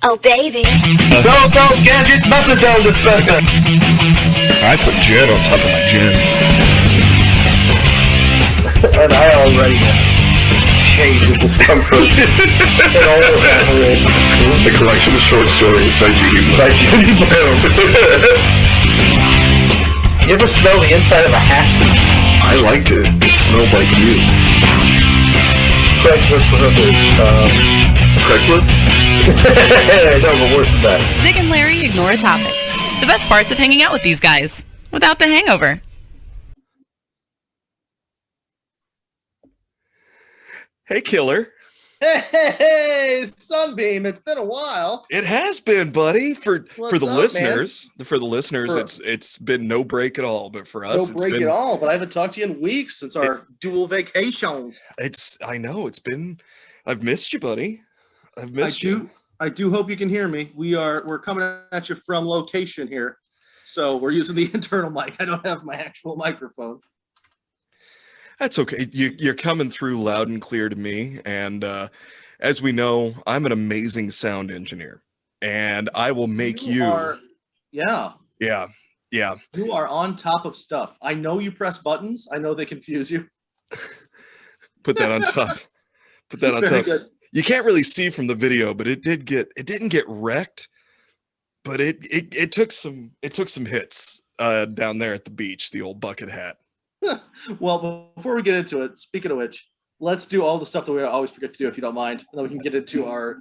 Oh, baby. Go, gadget methadone dispenser. I put gin on top of my gin. And I already shades of discomfort in all of that is. The collection of short stories by Judy Blume. You ever smell the inside of a hat? I liked it. It smelled like you. Craigslist for hookers. Craigslist? No, but worse than that. Zig and Larry ignore a topic. The best parts of hanging out with these guys, without the hangover. Hey, Killer. Hey, Sunbeam! It's been a while. It has been, buddy. For the listeners, Man? it's been no break at all. But for us, No break at all. But I haven't talked to you in weeks since our dual vacations. I know it's been. I've missed you, buddy. I've missed you. I do hope you can hear me. We're coming at you from location here, so we're using the internal mic. I don't have my actual microphone. That's okay. You're coming through loud and clear to me. And as we know, I'm an amazing sound engineer, and I will make you. Yeah. You are on top of stuff. I know you press buttons. I know they confuse you. Put that on top. Put that on Very top. good. You can't really see from the video, but it didn't get wrecked, but it took some hits down there at the beach, the old bucket hat. Well, before we get into it, speaking of which, let's do all the stuff that we always forget to do, if you don't mind, and then we can get into our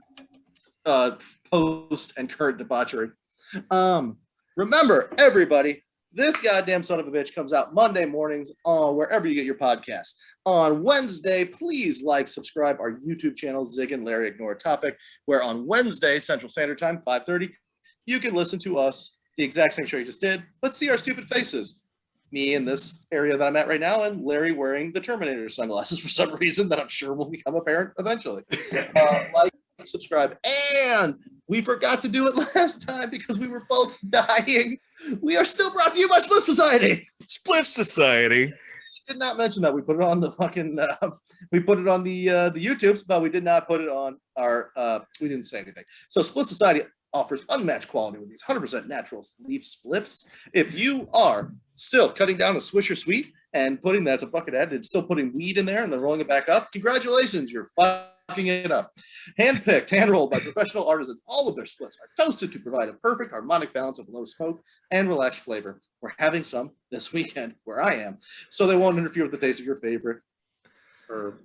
post and current debauchery. Remember, everybody, this goddamn son of a bitch comes out Monday mornings on wherever you get your podcasts. On Wednesday, please subscribe our YouTube channel, Zig and Larry Ignore a Topic, where on Wednesday, Central Standard Time, 5:30, you can listen to us, the exact same show you just did, but see our stupid faces. Me in this area that I'm at right now, and Larry wearing the Terminator sunglasses for some reason that I'm sure will become apparent eventually. Subscribe. And we forgot to do it last time because we were both dying. We are still brought to you by Spliff Society. Spliff Society. Did not mention that we put it on the fucking we put it on the YouTubes, but we did not put it on our we didn't say anything. So Spliff Society offers unmatched quality with these 100% natural leaf spliffs. If you are still cutting down a Swisher Sweet and putting that as a bucket head and still putting weed in there and then rolling it back up, congratulations, you're fucking it up. Hand-picked, hand-rolled by professional artisans, all of their spliffs are toasted to provide a perfect harmonic balance of low smoke and relaxed flavor. We're having some this weekend where I am, so they won't interfere with the taste of your favorite herb.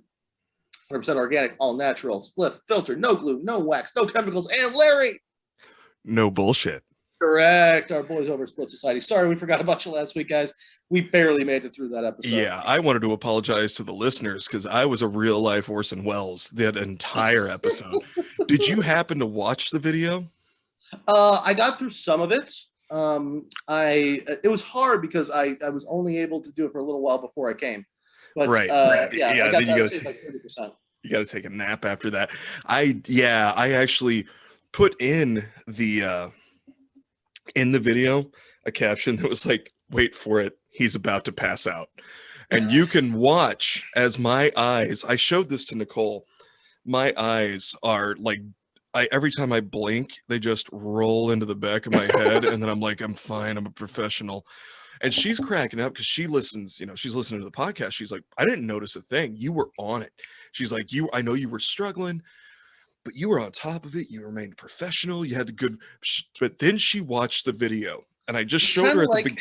100% organic, all-natural, spliff, filter, no glue, no wax, no chemicals, and Larry! No bullshit. Correct. Our boys over at Split Society. Sorry, we forgot about you last week, guys. We barely made it through that episode. Yeah, I wanted to apologize to the listeners because I was a real life Orson Welles that entire episode. Did you happen to watch the video? I got through some of it. It was hard because I was only able to do it for a little while before I came. But, right. Yeah, yeah. I Then you got got to like 30%. You got to take a nap after that. I actually put in the video a caption that was like, "Wait for it, he's about to pass out." And you can watch as my eyes, I showed this to Nicole, my eyes are like, every time I blink, they just roll into the back of my head, and then I'm like, I'm fine, I'm a professional. And she's cracking up because she listens, she's listening to the podcast. She's like, I didn't notice a thing. You were on it. She's like, I know you were struggling, but you were on top of it. You remained professional. You had the good, but then she watched the video, and I just showed her at the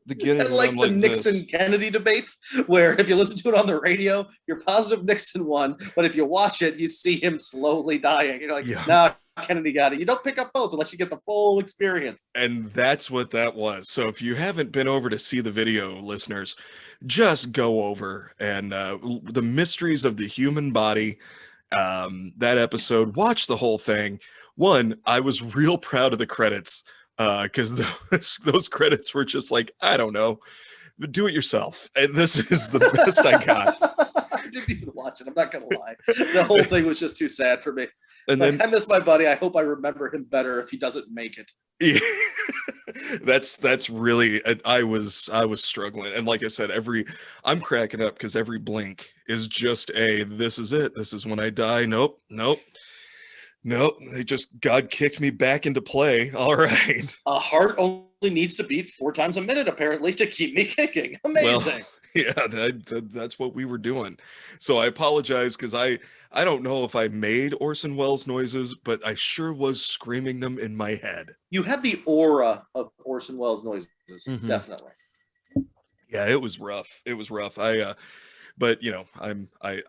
beginning. Kind of like the Nixon-Kennedy debates, where if you listen to it on the radio, you're positive Nixon won, but if you watch it, you see him slowly dying. You're like, nah, Kennedy got it. You don't pick up both unless you get the full experience. And that's what that was. So if you haven't been over to see the video, listeners, just go over and the mysteries of the human body, that episode, watch the whole thing. One, I was real proud of the credits because those credits were just like, I don't know, do it yourself. And this is the best I got. I didn't even watch it. I'm not going to lie. The whole thing was just too sad for me. And then I miss my buddy. I hope I remember him better if he doesn't make it. Yeah. that's really, I was struggling. And like I said, I'm cracking up because every blink is just this is it. This is when I die. Nope. Nope, they just God kicked me back into play. All right. A heart only needs to beat 4 times a minute, apparently, to keep me kicking. Amazing. Well, yeah, that's what we were doing. So I apologize because I don't know if I made Orson Welles noises, but I sure was screaming them in my head. You had the aura of Orson Welles noises, definitely. Yeah, it was rough. It was rough. But you know, I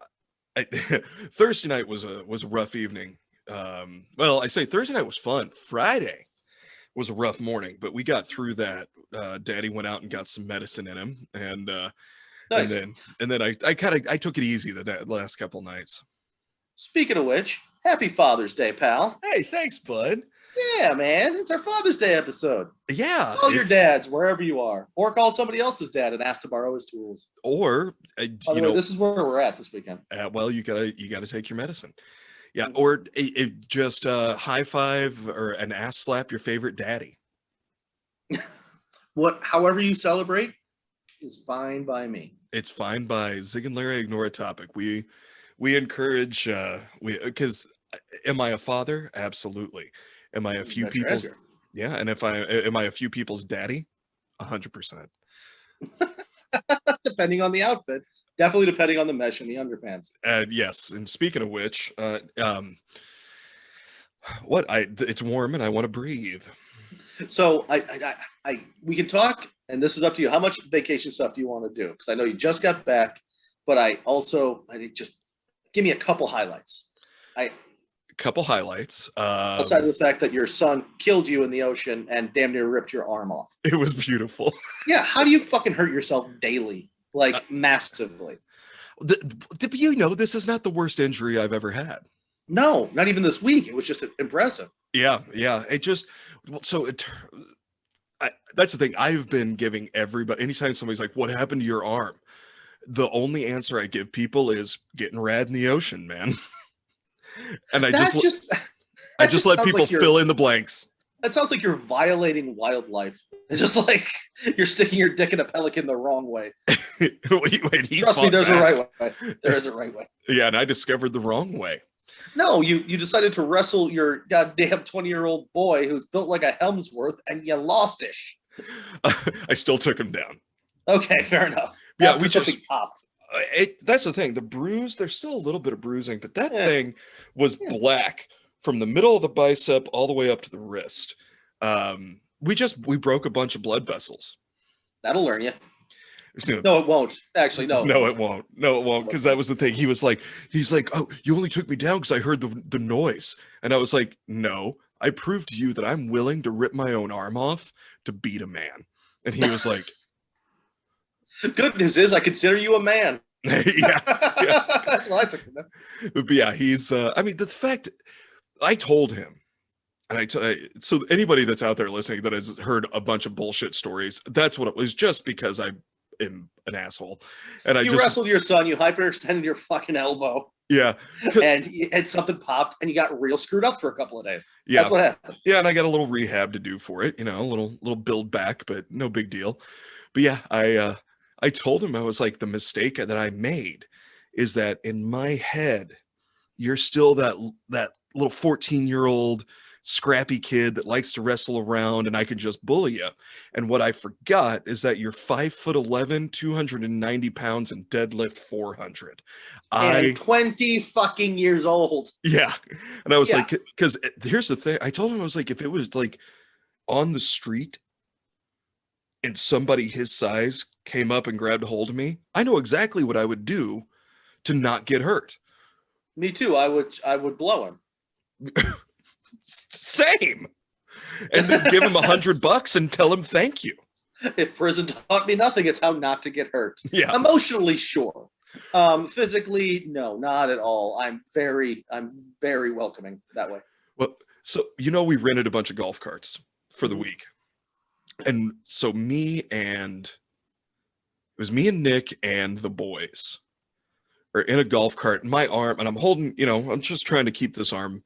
Thursday night was a rough evening. Well, I say Thursday night was fun. Friday was a rough morning, but we got through that. Daddy went out and got some medicine in him, and Nice. and then I took it easy the last couple nights. Speaking of which, happy Father's Day, pal. Hey, thanks, bud. Yeah, man. It's our Father's Day episode. Yeah, Call your dads wherever you are, or call somebody else's dad and ask to borrow his tools. or By the way, this is where we're at this weekend. well, you gotta take your medicine. Yeah, or just high five or an ass slap your favorite daddy. However you celebrate is fine by me. It's fine by Zig and Larry Ignore a Topic. We encourage because am I a father? Absolutely. Am I a few people's? Yeah, and am I a few people's daddy? 100%. Depending on the outfit, definitely depending on the mesh and the underpants. Yes, and speaking of which, it's warm and I want to breathe. So we can talk, and this is up to you. How much vacation stuff do you want to do? Because I know you just got back, but I just give me a couple highlights. Outside of the fact that your son killed you in the ocean and damn near ripped your arm off. It was beautiful. Yeah, how do you fucking hurt yourself daily, like massively? You know, this is not the worst injury I've ever had. No, not even this week. It was just impressive. Yeah. That's the thing. I've been giving everybody, anytime somebody's like, "What happened to your arm?" The only answer I give people is getting rad in the ocean, man. And I just let people fill in the blanks. That sounds like you're violating wildlife. It's just like you're sticking your dick in a pelican the wrong way. wait, Trust me, there's a right way. There is a right way. Yeah, and I discovered the wrong way. No, you decided to wrestle your goddamn 20-year-old boy who's built like a Helmsworth, and you lost-ish. I still took him down. Okay, fair enough. Yeah, After something popped. That's the thing. The bruise, there's still a little bit of bruising, but that thing was black from the middle of the bicep all the way up to the wrist. We broke a bunch of blood vessels. That'll learn you. No, it won't. Actually, no. No, it won't. No, it won't. Because that was the thing. He's like, "Oh, you only took me down because I heard the noise." And I was like, "No, I proved to you that I'm willing to rip my own arm off to beat a man." And he was like, "Good news is I consider you a man." yeah. That's what I took from that. But yeah, he's. I mean, the fact I told him, and so anybody that's out there listening that has heard a bunch of bullshit stories, that's what it was. Just because I am an asshole, and you wrestled your son, you hyperextended your fucking elbow. Yeah, and something popped, and you got real screwed up for a couple of days. Yeah, that's what happened. Yeah, and I got a little rehab to do for it. You know, a little build back, but no big deal. But yeah, I told him, I was like, the mistake that I made is that in my head, you're still that little 14-year-old scrappy kid that likes to wrestle around and I can just bully you. And what I forgot is that you're 5'11", 290 pounds and deadlift 400. And 20 fucking years old. Yeah. And I was like, because here's the thing. I told him, I was like, if it was like on the street and somebody his size came up and grabbed a hold of me, I know exactly what I would do to not get hurt. Me too. I would blow him. Same. And then give him $100 and tell him thank you. If prison taught me nothing, it's how not to get hurt. Yeah. Emotionally, sure. Physically, no, not at all. I'm very welcoming that way. Well, so we rented a bunch of golf carts for the week. And so it was me and Nick and the boys are in a golf cart. My arm, and I'm holding, I'm just trying to keep this arm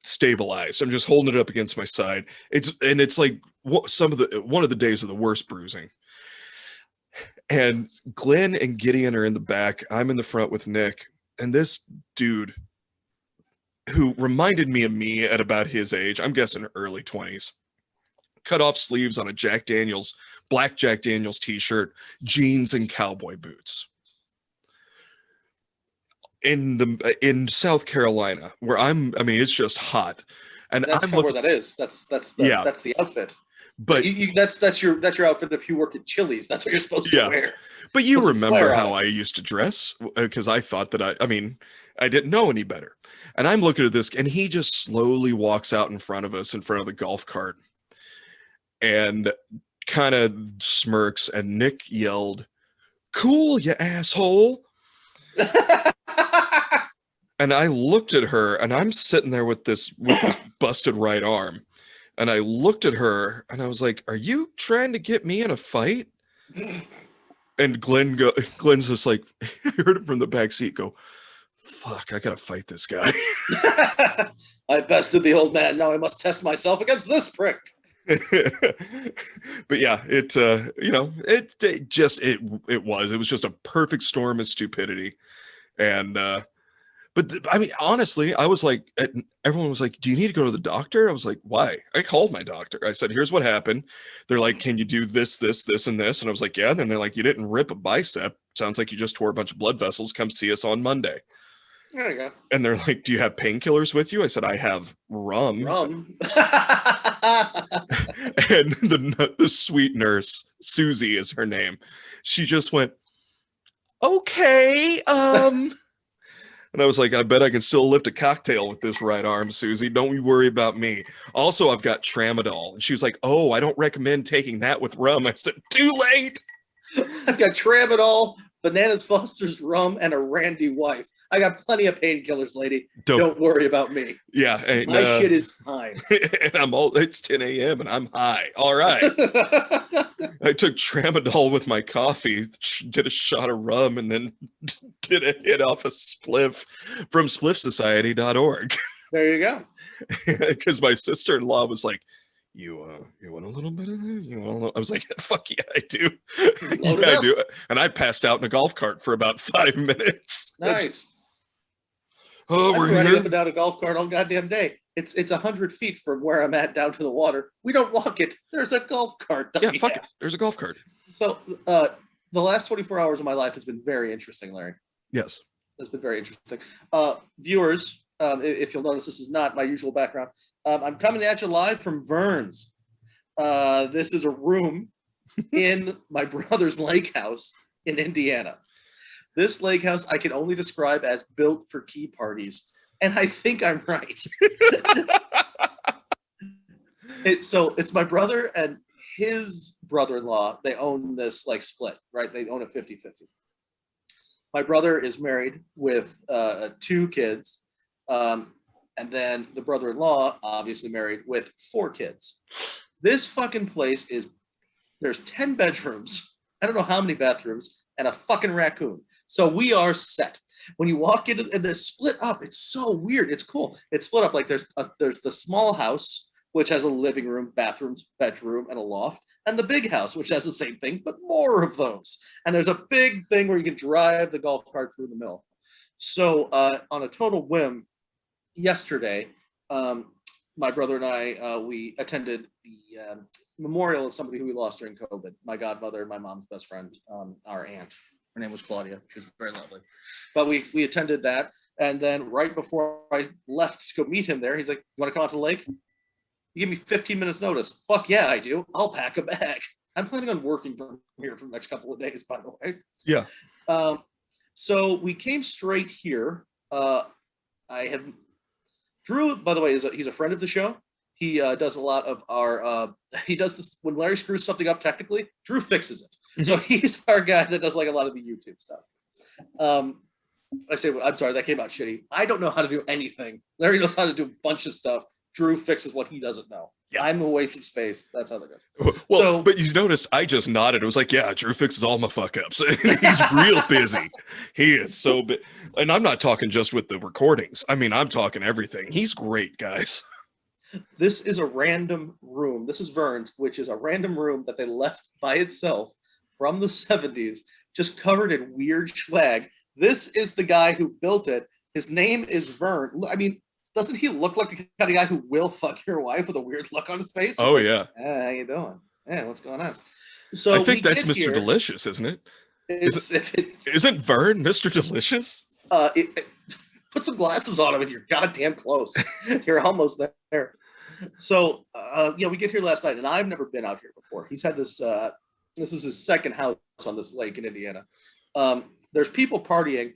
stabilized. I'm just holding it up against my side. It's like one of the days of the worst bruising. And Glenn and Gideon are in the back. I'm in the front with Nick. And this dude who reminded me of me at about his age. I'm guessing early 20s. Cut off sleeves on a black Jack Daniels t-shirt, jeans and cowboy boots. In South Carolina, where I mean, it's just hot. And That's I'm kind of where that is. That's the outfit. But that's your outfit if you work at Chili's. That's what you're supposed to wear. But you Puts a remember flare how on I used to dress, because I thought that I mean, I didn't know any better. And I'm looking at this, and he just slowly walks out in front of us, in front of the golf cart, and kind of smirks. And Nick yelled, "Cool, you asshole." And I looked at her, and I'm sitting there with this busted right arm. And I looked at her, and I was like, "Are you trying to get me in a fight?" And Glenn's just like, I heard him from the back seat go, "Fuck, I gotta fight this guy." I bested the old man. Now I must test myself against this prick. But yeah, it was just a perfect storm of stupidity. And I mean, honestly, I was like, everyone was like, "Do you need to go to the doctor?" I was like, "Why?" I called my doctor. I said, "Here's what happened." They're like, "Can you do this, and this?" And I was like, "Yeah." And then they're like, "You didn't rip a bicep. Sounds like you just tore a bunch of blood vessels. Come see us on Monday." There you go. And they're like, "Do you have painkillers with you?" I said, "I have rum." Rum. And the sweet nurse, Susie is her name, she just went, "Okay, And I was like, "I bet I can still lift a cocktail with this right arm, Susie. Don't you worry about me. Also, I've got tramadol." And she was like, "Oh, I don't recommend taking that with rum." I said, "Too late." I've got tramadol, Bananas Foster's rum, and a Randy wife. I got plenty of painkillers, lady. Don't worry about me. Yeah. And, my shit is fine. And it's 10 a.m. and I'm high. All right. I took tramadol with my coffee, did a shot of rum, and then did a hit off a spliff from spliffsociety.org. There you go. Because my sister-in-law was like, you want a little bit of that? You want a little? I was like, "Fuck yeah, I do." Yeah, I do. And I passed out in a golf cart for about 5 minutes. Nice. We're running here. up and down a golf cart all goddamn day. It's 100 feet from where I'm at down to the water. We don't walk it. There's a golf cart. Yeah, fuck it. There's a golf cart. So the last 24 hours of my life has been very interesting, Larry. Yes. It's been very interesting. Viewers, if you'll notice, this is not my usual background. I'm coming at you live from Vern's. This is a room in my brother's lake house in Indiana. This lake house I can only describe as built for key parties, and I think I'm right. It's my brother and his brother-in-law. They own this like split, right? They own it 50-50. My brother is married with 2 kids. And then the brother-in-law, obviously married with 4 kids. This fucking place there's 10 bedrooms, I don't know how many bathrooms, and a fucking raccoon. So we are set. When you walk into, and it's split up, it's so weird. It's cool. It's split up. Like there's the small house, which has a living room, bathrooms, bedroom, and a loft, and the big house, which has the same thing, but more of those. And there's a big thing where you can drive the golf cart through the middle. So on a total whim, yesterday, my brother and I, we attended the memorial of somebody who we lost during COVID. My godmother, my mom's best friend, our aunt. Her name was Claudia. She was very lovely. But we attended that. And then right before I left to go meet him there, he's like, "You want to come out to the lake? You give me 15 minutes notice." Fuck yeah, I do. I'll pack a bag. I'm planning on working from here for the next couple of days, by the way. Yeah. So we came straight here. Drew, by the way, he's a friend of the show. He does a lot of our, he does this, when Larry screws something up technically, Drew fixes it. Mm-hmm. So he's our guy that does like a lot of the YouTube stuff. I'm sorry, that came out shitty. I don't know how to do anything. Larry knows how to do a bunch of stuff. Drew fixes what he doesn't know. Yeah. I'm a waste of space. That's how that goes. Well, but you noticed I just nodded. It was like, yeah, Drew fixes all my fuck ups. He's real busy. He is so big. And I'm not talking just with the recordings. I mean, I'm talking everything. He's great, guys. This is a random room. This is Vern's, which is a random room that they left by itself from the 70s, just covered in weird swag. This is the guy who built it. His name is Vern. I mean, doesn't he look like the kind of guy who will fuck your wife with a weird look on his face? He's Oh like, yeah. "Hey, how you doing? Yeah, what's going on?" So I think we that's get Mr. here, Delicious, isn't it? it's Isn't Vern Mr. Delicious? put some glasses on him and you're goddamn close. You're almost there. So we get here last night, and I've never been out here before. He's had this. This is his second house on this lake in Indiana. There's people partying.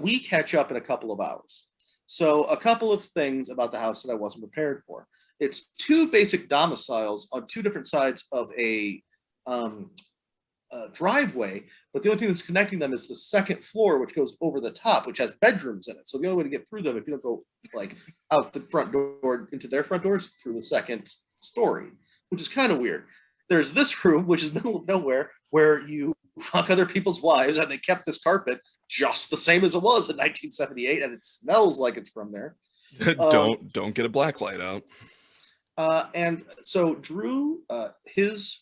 We catch up in a couple of hours. So a couple of things about the house that I wasn't prepared for. It's two basic domiciles on two different sides of a driveway, but the only thing that's connecting them is the second floor, which goes over the top, which has bedrooms in it. So the only way to get through them, if you don't go like out the front door into their front doors, through the second story, which is kind of weird. There's this room, which is middle of nowhere, where you fuck other people's wives, and they kept this carpet just the same as it was in 1978, and it smells like it's from there. Don't get a black light out. And so Drew, his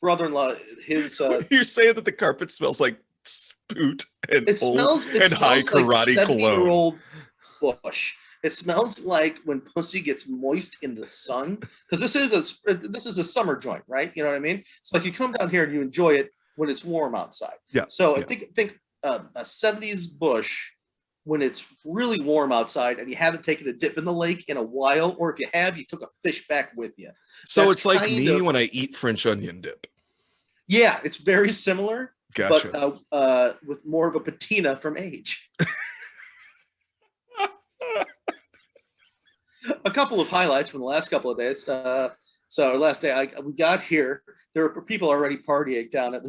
brother-in-law, his You're saying that the carpet smells like spoot and it smells high karate like cologne. 70-year-old bush. It smells like when pussy gets moist in the sun, because this is a summer joint, right? You know what I mean? It's like you come down here and you enjoy it when it's warm outside. Yeah. So yeah. I think a 70s bush when it's really warm outside and you haven't taken a dip in the lake in a while, or if you have, you took a fish back with you. So That's it's like me of, when I eat French onion dip. Yeah, it's very similar, Gotcha. but with more of a patina from age. A couple of highlights from the last couple of days. So last day we got here, there were people already partying down at.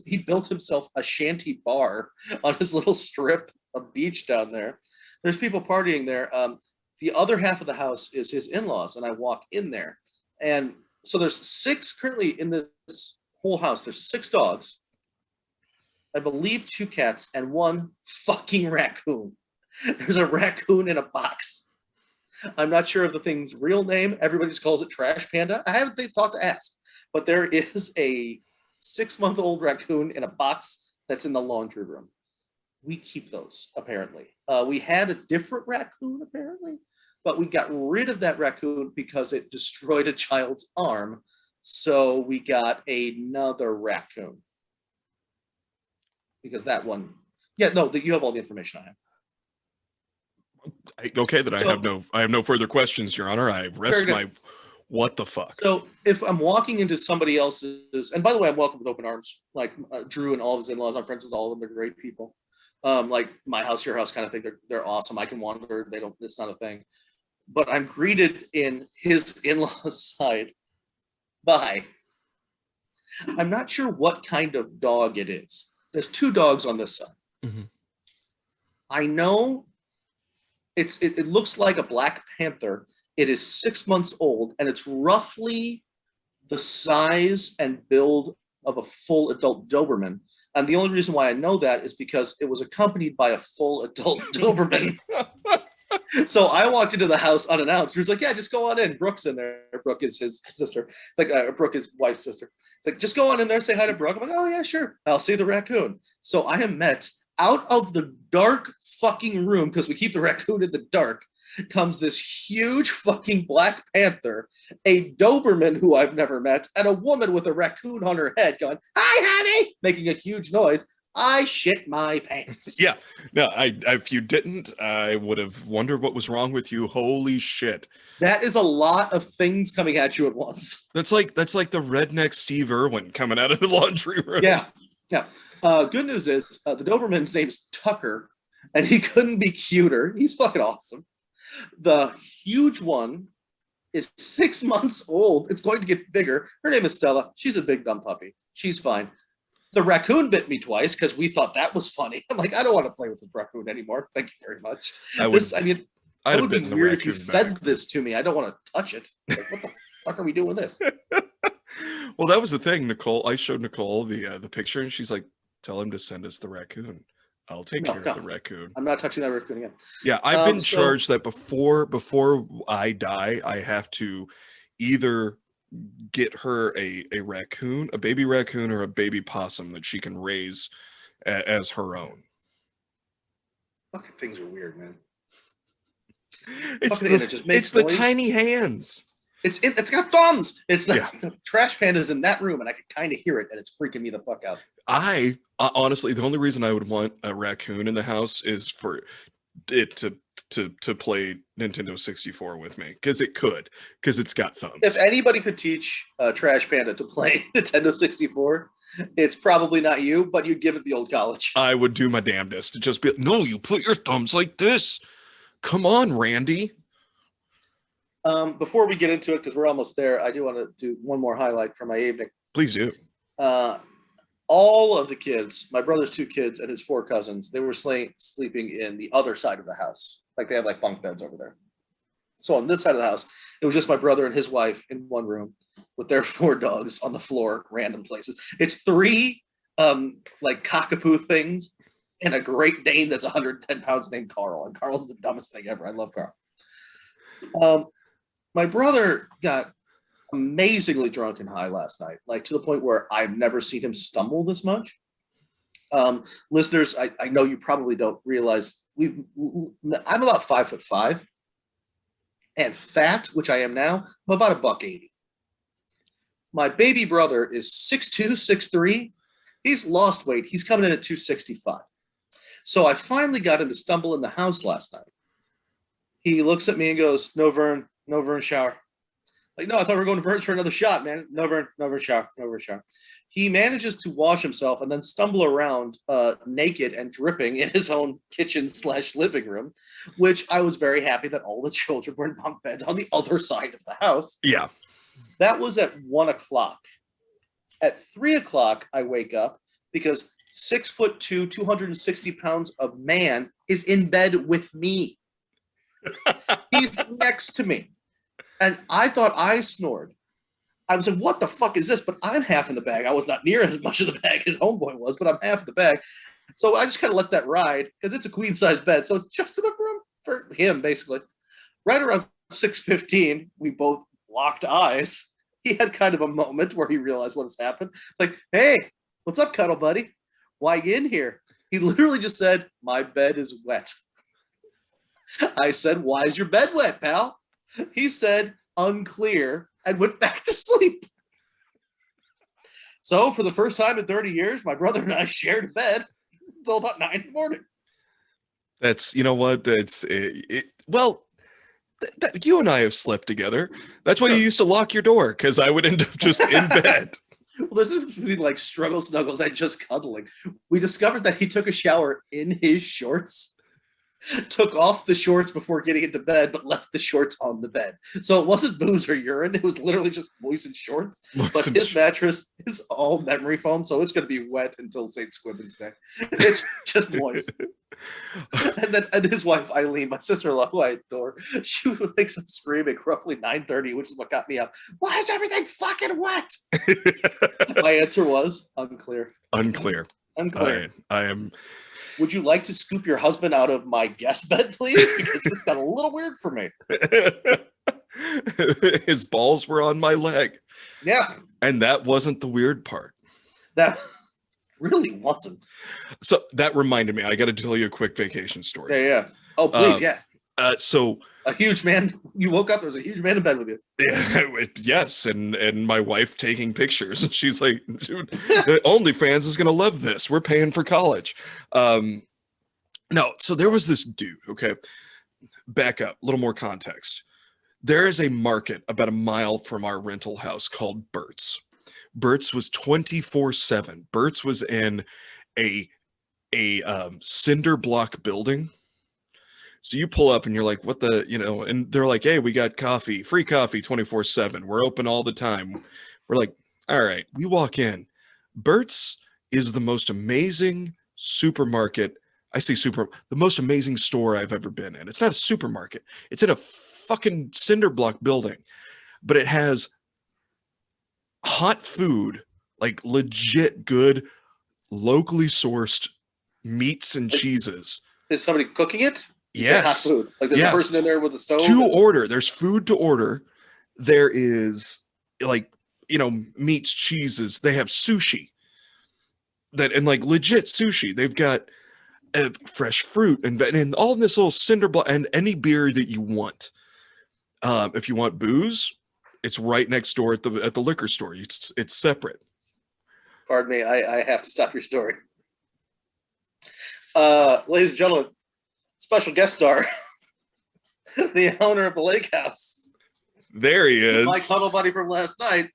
He built himself a shanty bar on his little strip of beach down there. There's people partying there. The other half of the house is his in-laws, and I walk in there, and so there's currently in this whole house. There's 6 dogs, I believe 2 cats, and 1 fucking raccoon. There's a raccoon in a box. I'm not sure of the thing's real name. Everybody just calls it Trash Panda. I haven't thought to ask, but there is a 6-month-old raccoon in a box that's in the laundry room. We keep those, apparently. We had a different raccoon, apparently, but we got rid of that raccoon because it destroyed a child's arm. So we got another raccoon. Because that one, you have all the information I have. Okay, then I have no further questions, Your Honor. I rest my what the fuck. So if I'm walking into somebody else's, and by the way, I'm welcome with open arms. Like Drew and all of his in-laws, I'm friends with all of them. They're great people. Like my house, your house kind of thing. They're awesome. I can wander. It's not a thing. But I'm greeted in his in-laws side by, I'm not sure what kind of dog it is. There's 2 dogs on this side. Mm-hmm. I know it looks like a Black Panther. It is 6 months old, and it's roughly the size and build of a full adult Doberman. And the only reason why I know that is because it was accompanied by a full adult Doberman. So I walked into the house unannounced. He was like, "Yeah, just go on in." Brooke's in there. Brooke is his sister. Brooke is wife's sister. It's like, "Just go on in there, say hi to Brooke." I'm like, "Oh yeah, sure. I'll see the raccoon." So I am met out of the dark fucking room, because we keep the raccoon in the dark, comes this huge fucking Black Panther, a Doberman who I've never met, and a woman with a raccoon on her head going, "Hi, honey," making a huge noise. I shit my pants. Yeah. No, if you didn't, I would have wondered what was wrong with you. Holy shit. That is a lot of things coming at you at once. That's like the redneck Steve Irwin coming out of the laundry room. Yeah. Good news is the Doberman's name's Tucker, and he couldn't be cuter. He's fucking awesome. The huge one is 6 months old. It's going to get bigger. Her name is Stella. She's a big dumb puppy. She's fine. The raccoon bit me twice because we thought that was funny. I'm like, I don't want to play with the raccoon anymore. Thank you very much. It would be weird if you fed this to me. I don't want to touch it. Like, what the fuck are we doing with this? Well, that was the thing, Nicole. I showed Nicole the picture, and she's like, "Tell him to send us the raccoon. I'll take care of the raccoon." I'm not touching that raccoon again. Yeah, I've been charged that before I die, I have to either get her a raccoon, a baby raccoon, or a baby possum that she can raise as her own. Fucking things are weird, man. It's Fucking internet just makes it's the noise. tiny hands. It's got thumbs. It's not, Yeah. the trash panda's in that room, and I can kind of hear it, and it's freaking me the fuck out. I honestly, the only reason I would want a raccoon in the house is for it to play Nintendo 64 with me, because it's got thumbs. If anybody could teach Trash Panda to play Nintendo 64, it's probably not you, but you'd give it the old college. I would do my damnedest to just be like, no, you put your thumbs like this. Come on, Randy. Before we get into it, because we're almost there, I do want to do one more highlight for my evening. Please do. All of the kids, my brother's 2 kids and his 4 cousins, they were sleeping in the other side of the house. Like they have like bunk beds over there. So on this side of the house, it was just my brother and his wife in one room with their 4 dogs on the floor, random places. It's 3 like cockapoo things and a Great Dane that's 110 pounds named Carl. And Carl's the dumbest thing ever. I love Carl. My brother got amazingly drunk and high last night, like to the point where I've never seen him stumble this much. Listeners, I know you probably don't realize I'm about 5'5" and fat, which I am now. I'm about $180. My baby brother is 6'2", 6'3". He's lost weight. He's coming in at 265. So I finally got him to stumble in the house last night. He looks at me and goes, no Vern shower. Like, no, I thought we were going to Vern's for another shot, man. No Vern shower. He manages to wash himself and then stumble around naked and dripping in his own kitchen/living room, which I was very happy that all the children were in bunk beds on the other side of the house. Yeah. That was at 1 o'clock. At 3 o'clock, I wake up because 6'2", 260 pounds of man is in bed with me. He's next to me. And I thought I snored. I was like, what the fuck is this? But I'm half in the bag. I was not near as much of the bag as homeboy was, but I'm half of the bag. So I just kind of let that ride because it's a queen size bed. So it's just enough room for him, basically. Right around 6:15, we both locked eyes. He had kind of a moment where he realized what has happened. It's like, hey, what's up, cuddle buddy? Why you in here? He literally just said, my bed is wet. I said, why is your bed wet, pal? He said, unclear, and went back to sleep. So for the first time in 30 years, my brother and I shared a bed until about 9 in the morning. That's, you know what? Well, you and I have slept together. That's why you used to lock your door, because I would end up just in bed. Well, this is between like struggle snuggles and just cuddling. We discovered that he took a shower in his shorts, took off the shorts before getting into bed, but left the shorts on the bed. So it wasn't booze or urine. It was literally just moistened shorts. But his mattress is all memory foam, so it's going to be wet until St. Squibbins Day. It's just moist. And his wife, Eileen, my sister-in-law, who I adore, she wakes up screaming roughly 9:30, which is what got me up. Why is everything fucking wet? My answer was unclear. Unclear. I am... Would you like to scoop your husband out of my guest bed, please? Because this got a little weird for me. His balls were on my leg. Yeah. And that wasn't the weird part. That really wasn't. So that reminded me, I got to tell you a quick vacation story. Yeah. Oh, please, yeah. So a huge man, you woke up, there was a huge man in bed with you. Yeah, yes, and my wife taking pictures. She's like, dude, OnlyFans is gonna love this. We're paying for college. No, so there was this dude, okay. Back up, a little more context. There is a market about a mile from our rental house called Burt's. Burt's was 24/7. Burt's was in a cinder block building. So you pull up and you're like, what the, and they're like, hey, we got coffee, free coffee 24/7. We're open all the time. We're like, all right, we walk in. Burt's is the most amazing supermarket. The most amazing store I've ever been in. It's not a supermarket. It's in a fucking cinder block building, but it has hot food, like legit good, locally sourced meats and cheeses. Is somebody cooking it? Yes. Hot food. Like there's a person in there with a stove. There's food to order. There is meats, cheeses. They have sushi. And like legit sushi. They've got fresh fruit and all this little cinder block and any beer that you want. If you want booze, it's right next door at the liquor store. It's separate. Pardon me, I have to stop your story. Ladies and gentlemen, special guest star, the owner of the lake house. There he is. My cuddle buddy from last night,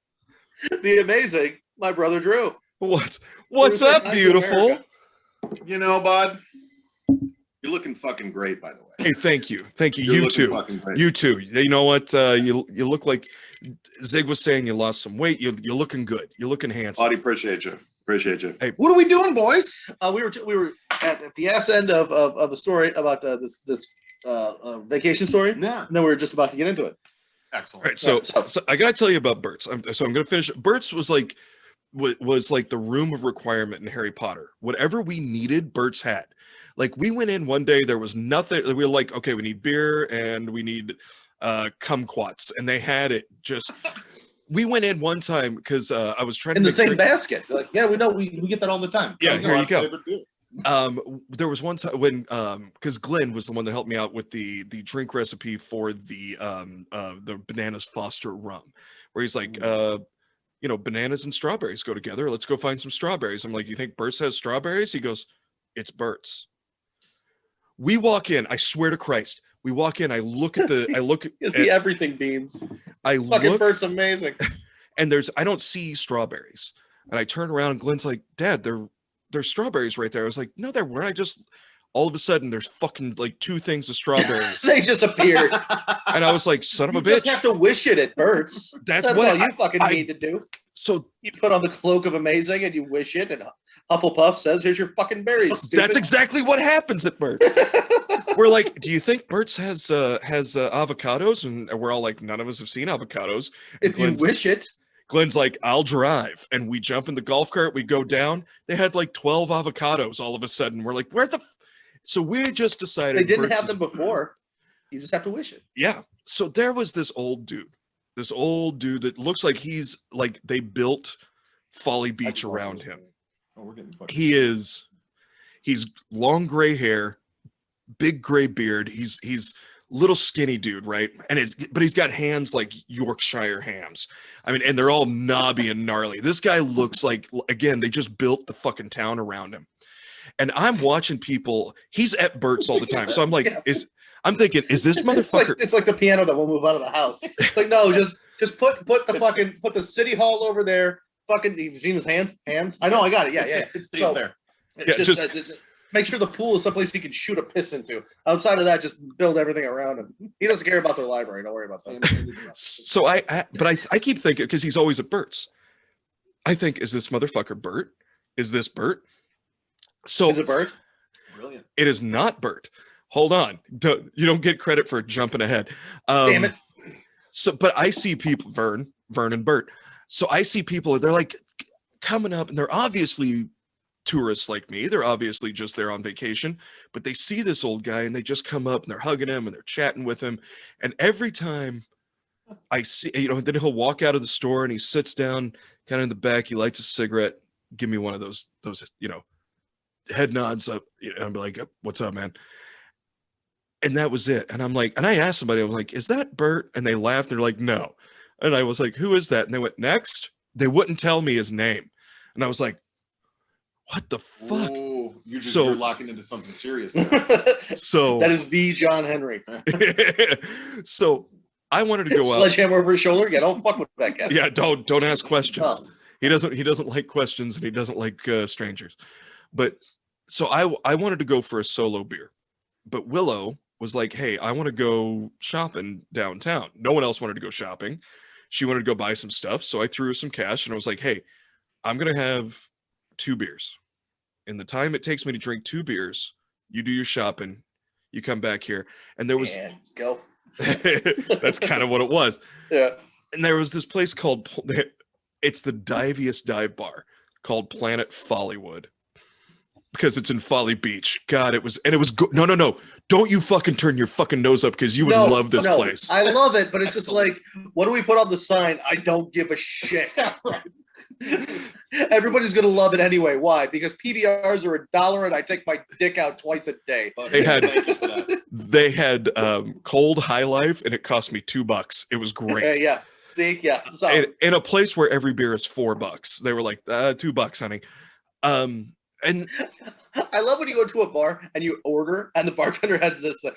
the amazing, my brother Drew. What's up, beautiful? You know, bud, you're looking fucking great, by the way. Hey, thank you. You're You looking too. fucking great. You too. You know what? You look like Zig was saying. You lost some weight. You're looking good. You're looking handsome. Audie, appreciate you. Hey, What are we doing, boys? We were at the ass end of a story about this vacation story. Yeah. And then we were just about to get into it. Excellent. all right. So I gotta tell you about Bert's. I'm gonna finish. Bert's was like the room of requirement in Harry Potter. Whatever we needed, Bert's had. Like we went in one day, there was nothing. We were like, okay, we need beer and we need kumquats, and they had it. Just we went in one time because I was trying to In the make same drink- basket. Like, yeah, we know we get that all the time. Yeah, here you go. Favorite beer. There was one time when because Glenn was the one that helped me out with the drink recipe for the bananas Foster rum, where he's like, bananas and strawberries go together. Let's go find some strawberries. I'm like, you think Bert's has strawberries? He goes, it's Bert's. We walk in. I swear to Christ, we walk in. I look at It's the everything beans. I Fucking look, Bert's amazing. and I don't see strawberries, and I turn around and Glenn's like, Dad, there's strawberries right there. I was like, no, there weren't. All of a sudden there's fucking like 2 things of strawberries. They just appeared. And I was like, son of a You bitch. just have to wish it at Bert's. That's That's what all you fucking I- need to do. So You put on the cloak of amazing and you wish it, and Hufflepuff says, "Here's your fucking berries." Stupid. that's exactly what happens at Bert's. We're like, do you think Bert's has avocados? And we're all like, none of us have seen avocados. And If you wish it. Glenn's like, I'll drive. And we jump in the golf cart. We go down. They had like 12 avocados all of a sudden. We're like, where the so we just decided They didn't Bert's have is- them before. You just have to wish it. Yeah. So there was this old dude that looks like he's like they built Folly Beach around him. Oh, we're getting fucking. He's long gray hair, big gray beard. He's little skinny dude, right? But he's got hands like Yorkshire hams. I mean, and they're all knobby and gnarly. This guy looks like, again, they just built the fucking town around him. And I'm watching people. He's at Bert's all the time. So I'm like, Yeah. I'm thinking, is this motherfucker? It's like the piano that won't move out of the house. It's like, no, just put the city hall over there. Fucking, you've seen his hands? I know, I got it. Yeah. It stays So- there. Yeah, just make sure the pool is someplace he can shoot a piss into. Outside of that, just build everything around him. He doesn't care about their library. Don't worry about that. So I keep thinking, because he's always at Bert's. I think, is this motherfucker Bert? Is this Bert? So Is it Bert? Brilliant. it is not Bert. Hold on. You don't get credit for jumping ahead. Damn it. So, but I see people, Vern and Bert. So I see people, they're like coming up, and they're obviously tourists like me. They're obviously just there on vacation, but they see this old guy and they just come up and they're hugging him and they're chatting with him. And every time I see, then he'll walk out of the store and he sits down kind of in the back. He lights a cigarette. Give me one of those, head nods up. And I'm like, what's up, man? And that was it. And I'm like, and I asked somebody, I was like, is that Bert? And they laughed. They're like, no. And I was like, who is that? And they went, next. They wouldn't tell me his name. And I was like, what the fuck? Ooh, you're So- locking into something serious now. So, That is the John Henry. so I wanted to go out. Sledgehammer over his shoulder. Yeah, don't fuck with that guy. Yeah, don't ask questions. Oh. He doesn't like questions, and he doesn't like strangers. But so I wanted to go for a solo beer, but Willow was like, hey, I want to go shopping downtown. No one else wanted to go shopping. She wanted to go buy some stuff. So I threw her some cash and I was like, hey, I'm going to have 2 beers. In the time it takes me to drink 2 beers, you do your shopping, you come back here. And there was, Yeah, go. that's kind of what it was. Yeah. And there was this place called, it's the diviest dive bar called Planet Follywood. Because it's in Folly Beach. God, it was good. No. Don't you fucking turn your fucking nose up, because you would love this place. I love it, but it's just like, what do we put on the sign? I don't give a shit. Everybody's gonna love it anyway. Why? Because PBRs are $1 and I take my dick out twice a day. They had cold High Life and it cost me $2. It was great. Yeah. See, yeah. So In a place where every beer is $4, they were like $2, honey. And I love when you go to a bar and you order and the bartender has this thing.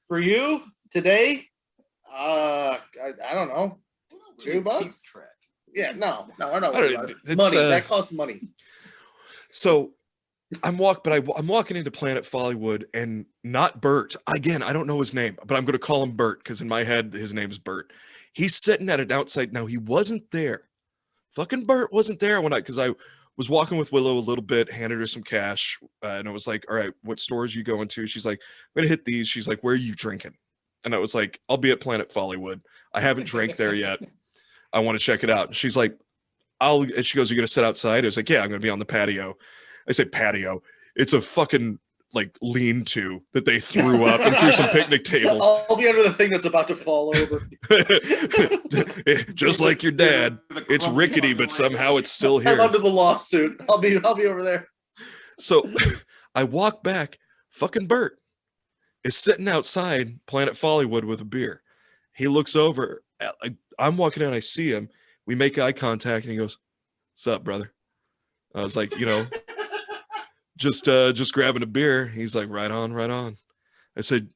For you today, I don't know, $2. Yeah, no, I know. Money that costs money. So I'm walking into Planet Follywood and not Bert. Again, I don't know his name, but I'm going to call him Bert because in my head his name's Bert. He's sitting at an outside. Now he wasn't there. Fucking Bert wasn't there because I was walking with Willow a little bit, handed her some cash, and I was like, all right, what stores you going to? She's like, I'm going to hit these. She's like, where are you drinking? And I was like, I'll be at Planet Follywood. I haven't drank there yet. I want to check it out. And she's like, and she goes, you're going to sit outside? I was like, yeah, I'm going to be on the patio. I say patio. It's a fucking like lean-to that they threw up and threw some picnic tables. I'll be under the thing that's about to fall over. Just like your dad. It's rickety, but somehow it's still here. I'm under the lawsuit. I'll be over there. So I walk back. Fucking Bert is sitting outside Planet Follywood with a beer. He looks over. I'm walking in. I see him. We make eye contact, and he goes, "What's up, brother?" I was like, just grabbing a beer. He's like, right on. I said,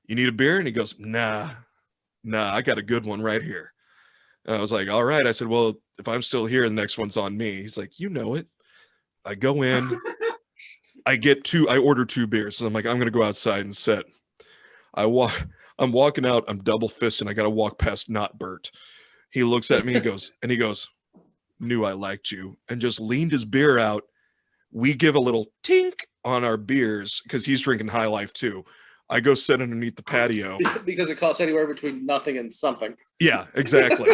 you need a beer? And he goes, nah, I got a good one right here. And I was like, all right. I said, well, if I'm still here, the next one's on me. He's like, you know it. I go in, I order 2 beers. So I'm like, I'm going to go outside and sit. I'm walking out. I'm double fisting. I got to walk past not Bert. He looks at me, he goes, knew I liked you, and just leaned his beer out. We give a little tink on our beers because he's drinking High Life too. I go sit underneath the patio because it costs anywhere between nothing and something. Yeah, exactly.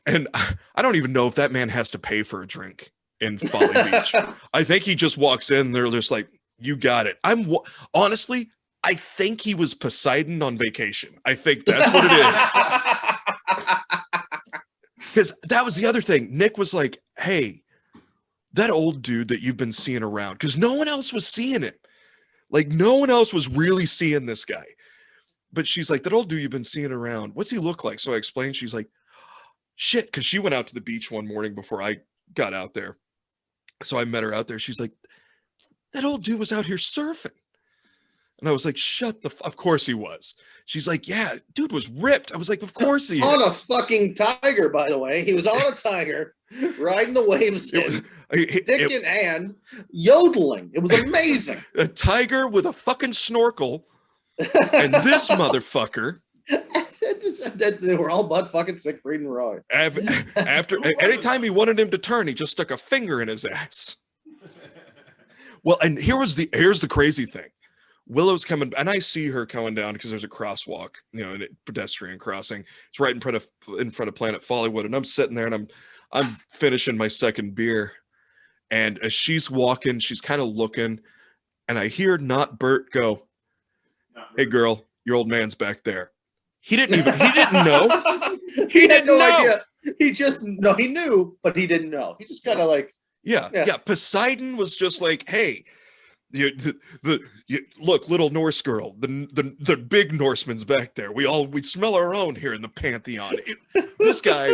And I don't even know if that man has to pay for a drink in Folly Beach. I think he just walks in. They're just like, you got it. Honestly, I think he was Poseidon on vacation. I think that's what it is. Because that was the other thing. Nick was like, hey, that old dude that you've been seeing around, because no one else was seeing it. Like, no one else was really seeing this guy. But she's like, that old dude you've been seeing around, what's he look like? So I explained. She's like, shit, because she went out to the beach one morning before I got out there. So I met her out there. She's like, that old dude was out here surfing. And I was like, of course he was. She's like, yeah, dude was ripped. I was like, of course he on is. A fucking tiger, by the way. He was on a tiger, riding the waves in, dick in hand, yodeling. It was amazing. A tiger with a fucking snorkel. And this motherfucker. They were all butt fucking sick, breeding raw. After anytime he wanted him to turn, he just stuck a finger in his ass. Well, and here's the crazy thing. Willow's coming, and I see her coming down because there's a crosswalk, a pedestrian crossing. It's right in front of Planet Follywood, and I'm sitting there, and I'm finishing my second beer, and as she's walking, she's kind of looking, and I hear not Bert go, "Hey, girl, your old man's back there." He didn't know. He had no idea. He knew, but he didn't know. He just kind of like, yeah. Poseidon was just like, hey. Look, little Norse girl, the big Norseman's back there. We smell our own here in the Pantheon. This guy,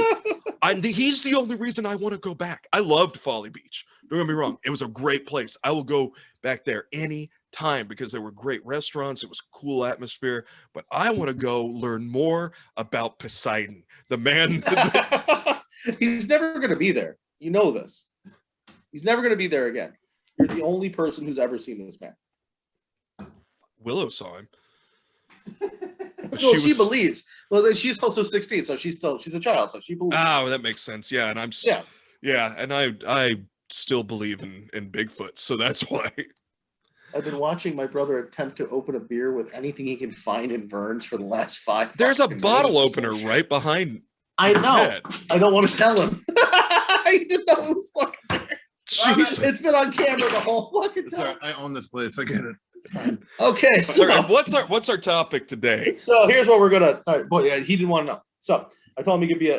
he's the only reason I want to go back. I loved Folly Beach. Don't get me wrong. It was a great place. I will go back there any time because there were great restaurants. It was a cool atmosphere, but I want to go learn more about Poseidon, the man. He's never going to be there. You know this. He's never going to be there again. You're the only person who's ever seen this man. Willow saw him. She believes. Well, she's also 16, so she's a child, so she believes. Oh, that makes sense. Yeah, and and I still believe in Bigfoot, so that's why. I've been watching my brother attempt to open a beer with anything he can find in Burns for the last 5. There's a bottle opener right behind. I know. I don't want to tell him. I didn't know it was fucking there. Jesus. It's been on camera the whole fucking time. I own this place. I get it. Okay, so what's our topic today? So here's what we're gonna. All right, boy, yeah, he didn't want to know. So I told him he could be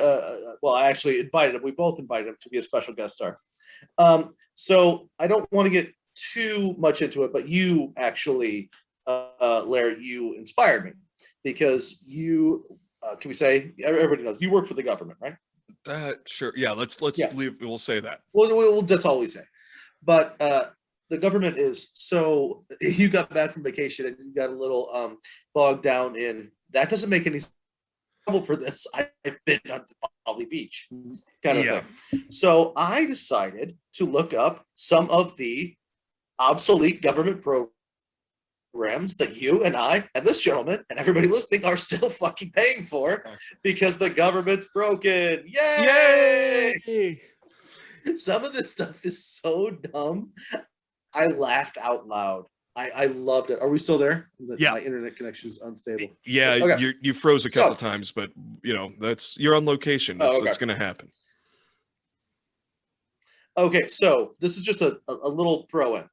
well, I actually invited him. We both invited him to be a special guest star. So I don't want to get too much into it, but you actually, Larry, you inspired me because you, can we say, everybody knows you work for the government, right? Sure. Yeah. Let's leave. We'll say that. Well, that's all we say. But the government is so. You got back from vacation and you got a little bogged down in that. Doesn't make any trouble for this. I've been on Folly Beach, kind of thing. So I decided to look up some of the obsolete government programs that you and I and this gentleman and everybody listening are still fucking paying for because the government's broken. Yay! Yay! Some of this stuff is so dumb. I laughed out loud. I loved it. Are we still there? Yeah. My internet connection is unstable. Yeah, Okay. you froze a couple times, but you know you're on location. That's going to happen. Okay, so this is just a little throw in.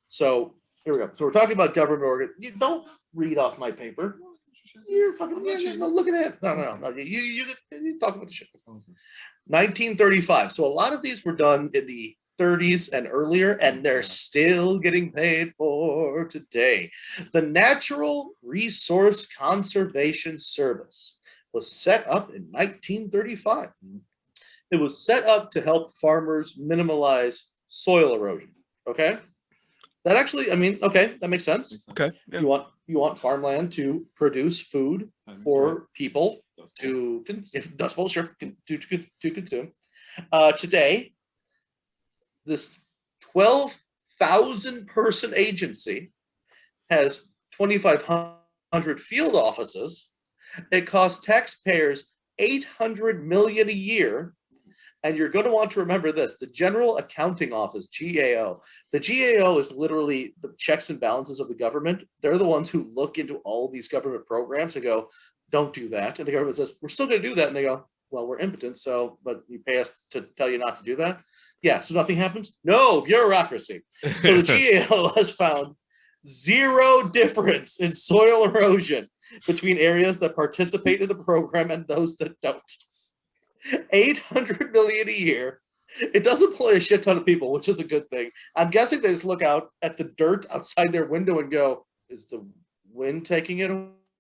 So here we go. So we're talking about government organ. You don't read off my paper. You're fucking no, look at it. No. You talk about the shit. 1935. So a lot of these were done in the 30s and earlier, and they're still getting paid for today. The Natural Resource Conservation Service was set up in 1935. It was set up to help farmers minimize soil erosion. Okay, that actually, I mean, okay, that makes sense. Okay, yeah. You want farmland to produce food for people to consume. Today, this 12,000 person agency has 2,500 field offices. It costs taxpayers $800 million a year. And you're going to want to remember this: the General Accounting Office, GAO. The GAO is literally the checks and balances of the government. They're the ones who look into all these government programs and go, "Don't do that." And the government says, "We're still going to do that." And they go, "Well, we're impotent, so but you pay us to tell you not to do that." Yeah, so nothing happens? No, bureaucracy. So the GAO has found zero difference in soil erosion between areas that participate in the program and those that don't. $800 million a year. It does employ a shit ton of people, which is a good thing. I'm guessing they just look out at the dirt outside their window and go, "Is the wind taking it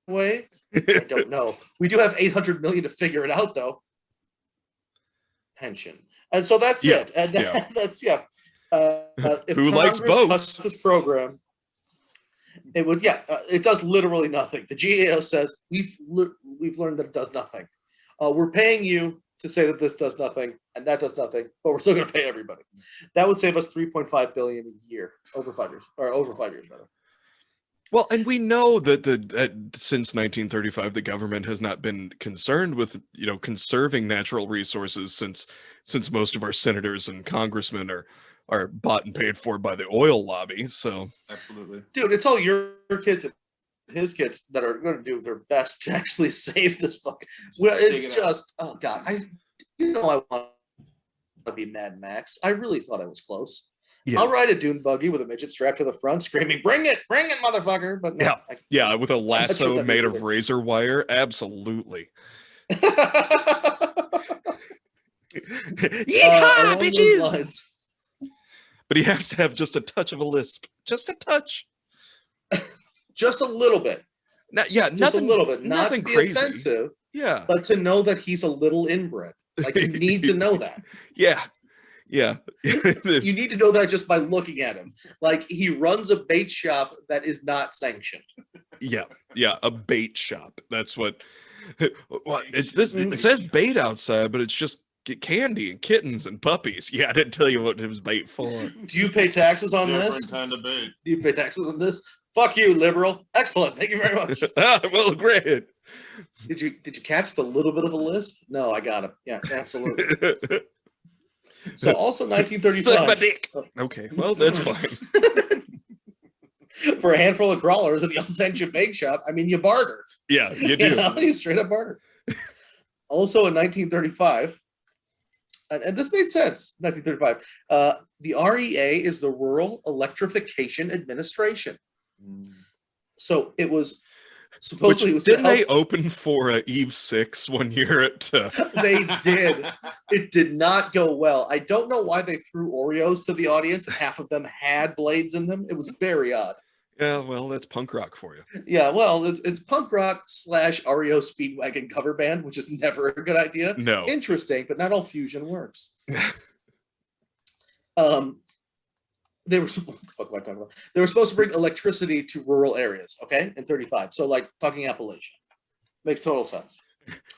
away?" I don't know. We do have $800 million to figure it out, though. Pension. And so that's it. And that's if who likes boats? This program, it would. It does literally nothing. The GAO says we've learned that it does nothing. We're paying you to say that this does nothing and that does nothing, but we're still going to pay everybody. That would save us $3.5 billion a year over 5 years, or over 5 years rather. Well, and we know that since 1935, the government has not been concerned with conserving natural resources since most of our senators and congressmen are bought and paid for by the oil lobby. So absolutely, dude, it's all your kids and his kids that are going to do their best to actually save this fucking. Well, it's just oh god, I want to be Mad Max. I really thought I was close. Yeah. I'll ride a dune buggy with a midget strapped to the front, screaming, "Bring it, motherfucker!" But no, with a lasso made of razor wire. Absolutely. Yeehaw, bitches! But he has to have just a touch of a lisp, just a touch, just a little bit. Just a little bit, not to be crazy. Offensive. Yeah, but to know that he's a little inbred, like you need to know that. Yeah. You need to know that just by looking at him. Like he runs a bait shop that is not sanctioned. Yeah, a bait shop. That's what. It's this. It says bait outside, but it's just candy and kittens and puppies. Yeah, I didn't tell you what it was bait for. Do you pay taxes on this? Different kind of bait. Do you pay taxes on this? Fuck you, liberal. Excellent. Thank you very much. Well, great. Did you catch the little bit of a lisp? No, I got him. Yeah, absolutely. So also 1935. Suck my dick. Okay, well that's fine. For a handful of crawlers at the unsanctioned bake shop, I mean, you barter. Yeah, you do. You straight up barter. Also in 1935, and this made sense. 1935, the REA is the Rural Electrification Administration. So it was Supposedly, it was didn't to they help- open for Eve 6 one year at They did. It did not go well. I don't know why they threw Oreos to the audience. Half of them had blades in them. It was very odd. Yeah, well, that's punk rock for you. Yeah, well, it's punk rock / REO Speedwagon cover band, which is never a good idea. No. Interesting, but not all fusion works. They were what the fuck am I talking about? They were supposed to bring electricity to rural areas, okay, in 35. So like talking Appalachia. Makes total sense.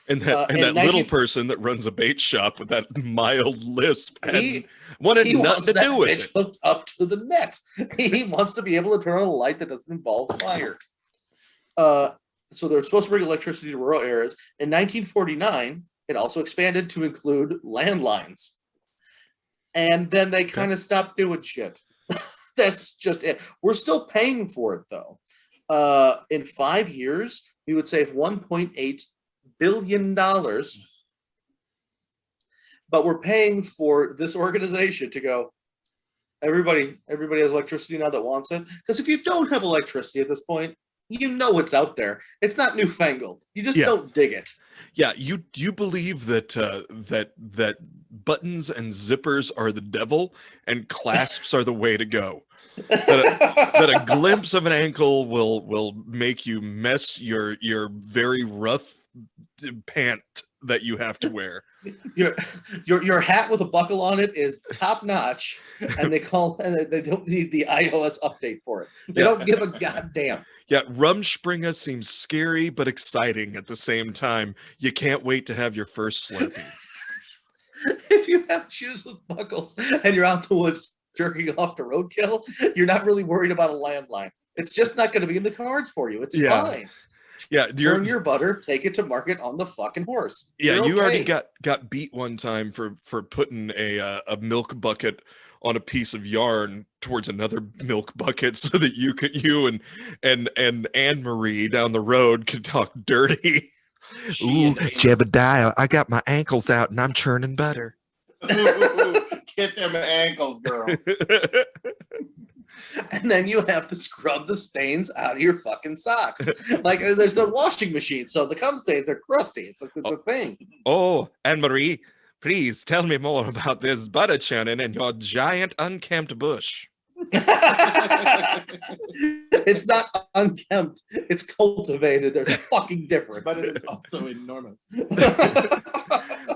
And that in little 19 person that runs a bait shop with that mild lisp He wanted nothing wants to that do with bitch it. hooked up to the net. He wants to be able to turn on a light that doesn't involve fire. So they're supposed to bring electricity to rural areas. In 1949, it also expanded to include landlines. And then they kind of stopped doing shit. That's just it. We're still paying for it though. In 5 years, we would save $1.8 billion. But we're paying for this organization to go, everybody has electricity now that wants it. Because if you don't have electricity at this point, you know it's out there. It's not newfangled. You just don't dig it. Yeah, you believe that that buttons and zippers are the devil and clasps are the way to go. That a glimpse of an ankle will make you mess your very rough pant that you have to wear. Your hat with a buckle on it is top notch, and they don't need the iOS update for it. They don't give a goddamn. Yeah, Rumspringa seems scary but exciting at the same time. You can't wait to have your first Slurpee. If you have shoes with buckles and you're out the woods jerking off to roadkill, you're not really worried about a landline. It's just not going to be in the cards for you. It's fine. Yeah, Burn your butter, take it to market on the fucking horse. Yeah, You're you already okay. got beat one time for putting a milk bucket on a piece of yarn towards another milk bucket so that you and Anne Marie down the road could talk dirty. Ooh, Jebediah, I got my ankles out and I'm churning butter. Get them ankles, girl. And then you have to scrub the stains out of your fucking socks. Like there's no washing machine, so the cum stains are crusty. It's a thing. Oh, Anne Marie, please tell me more about this butter churning and your giant unkempt bush. It's not unkempt. It's cultivated. There's a fucking difference. But it is also enormous.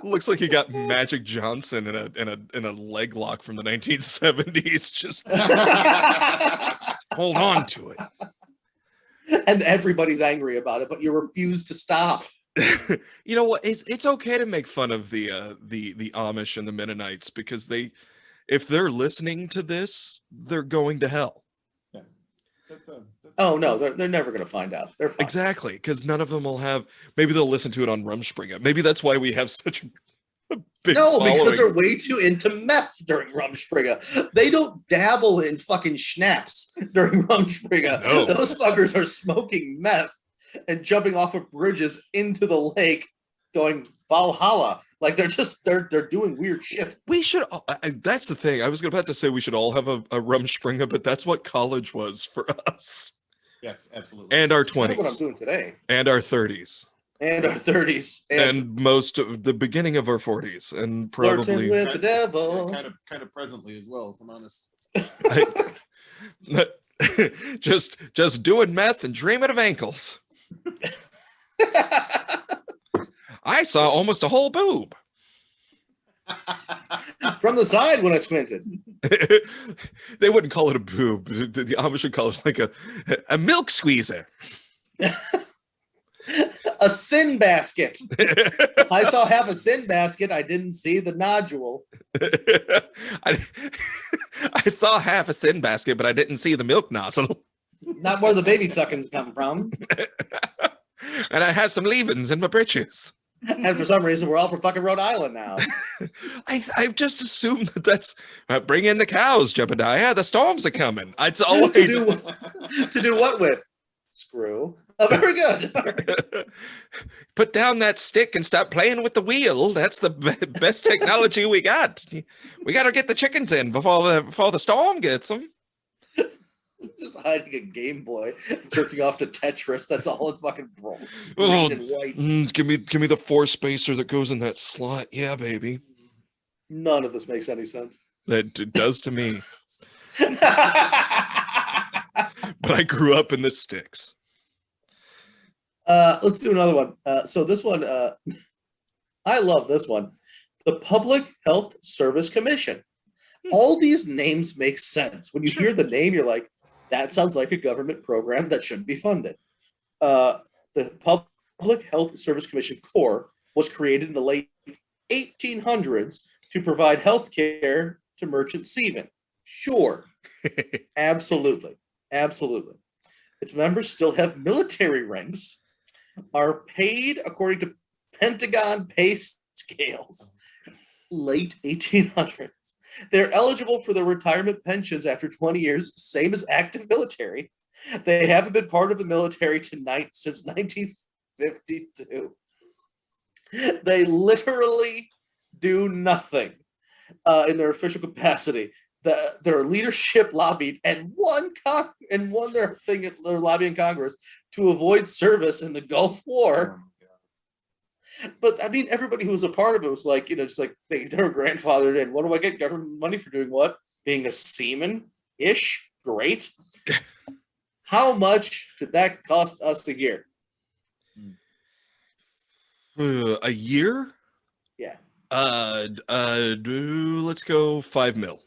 Looks like you got Magic Johnson in a leg lock from the 1970s. Just hold on to it. And everybody's angry about it, but you refuse to stop. You know what? It's okay to make fun of the Amish and the Mennonites because if they're listening to this, they're going to hell. Yeah. Oh no, they're never going to find out. They're fine. Exactly, because none of them will have. Maybe they'll listen to it on Rumspringa. Maybe that's why we have such a big following. Because they're way too into meth during Rumspringa. They don't dabble in fucking schnapps during Rumspringa. No. Those fuckers are smoking meth and jumping off of bridges into the lake, going Valhalla. Like they're doing weird shit. We should. That's the thing. I was about to say we should all have a Rumspringa, but that's what college was for us. Yes, absolutely. And our That's what I'm 20s. doing today. And our 30s. And our 30s. And most of the beginning of our 40s. And Flirting probably. with the devil. Kind of presently as well, if I'm honest. just doing meth and dreaming of ankles. I saw almost a whole boob. From the side when I squinted. They wouldn't call it a boob. The Amish would call it like a milk squeezer. A sin basket. I saw half a sin basket. I didn't see the nodule. I saw half a sin basket, but I didn't see the milk nozzle. Not where the baby suckings come from. And I had some leavings in my britches. And for some reason, we're all from fucking Rhode Island now. I've just assumed that that's bring in the cows, Jebediah. The storms are coming. It's all to do what with? Screw. Oh, very good. Put down that stick and stop playing with the wheel. That's the best technology we got. We got to get the chickens in before the storm gets them. Just hiding a Game Boy, jerking off to Tetris. That's all in fucking green Oh, and white. give me the 4 spacer that goes in that slot. Yeah, baby. None of this makes any sense. That it does to me. But I grew up in the sticks. Let's do another one. So this one, I love this one. The Public Health Service Commission. All these names make sense. When you hear the name, you're like, that sounds like a government program that should be funded. The Public Health Service Commission Corps was created in the late 1800s to provide health care to merchant seamen. Sure. Absolutely. Absolutely. Its members still have military ranks, are paid according to Pentagon pay scales. Late 1800s. They're eligible for their retirement pensions after 20 years, same as active military. They haven't been part of the military since 1952. They literally do nothing in their official capacity. Their leadership lobbied and won their thing at their lobby in Congress to avoid service in the Gulf War. But I mean, everybody who was a part of it was like, just like they were grandfathered in. What do I get government money for doing what? Being a seaman-ish? Great. How much did that cost us a year? A year? Yeah. Let's go 5 mil.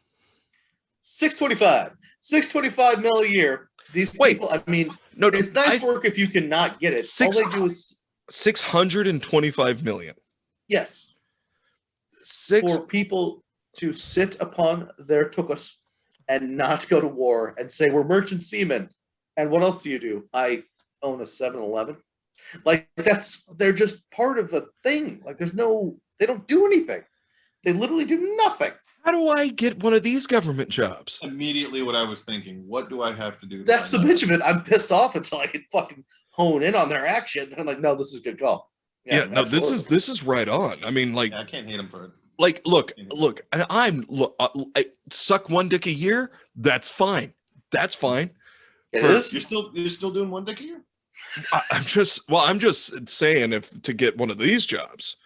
625. 625 mil a year. These people, I mean, No, it's nice work if you cannot get it. All they do is 625 million. yes. For people to sit upon their tuchus and not go to war and say we're merchant seamen. And what else do you do? I own a 7-Eleven. Like they're just part of the thing. Like they don't do anything. They literally do nothing. How do I get one of these government jobs? Immediately what I was thinking. What do I have to do? That's the bitch of it. I'm pissed off until I can fucking hone in on their action. And I'm like, no, this is a good call. Yeah, no, this is right on. I mean, like, Yeah, I can't hate him for it. like, look, and I suck one dick a year. That's fine. That's fine. It is? You're still doing one dick a year? I'm just saying to get one of these jobs.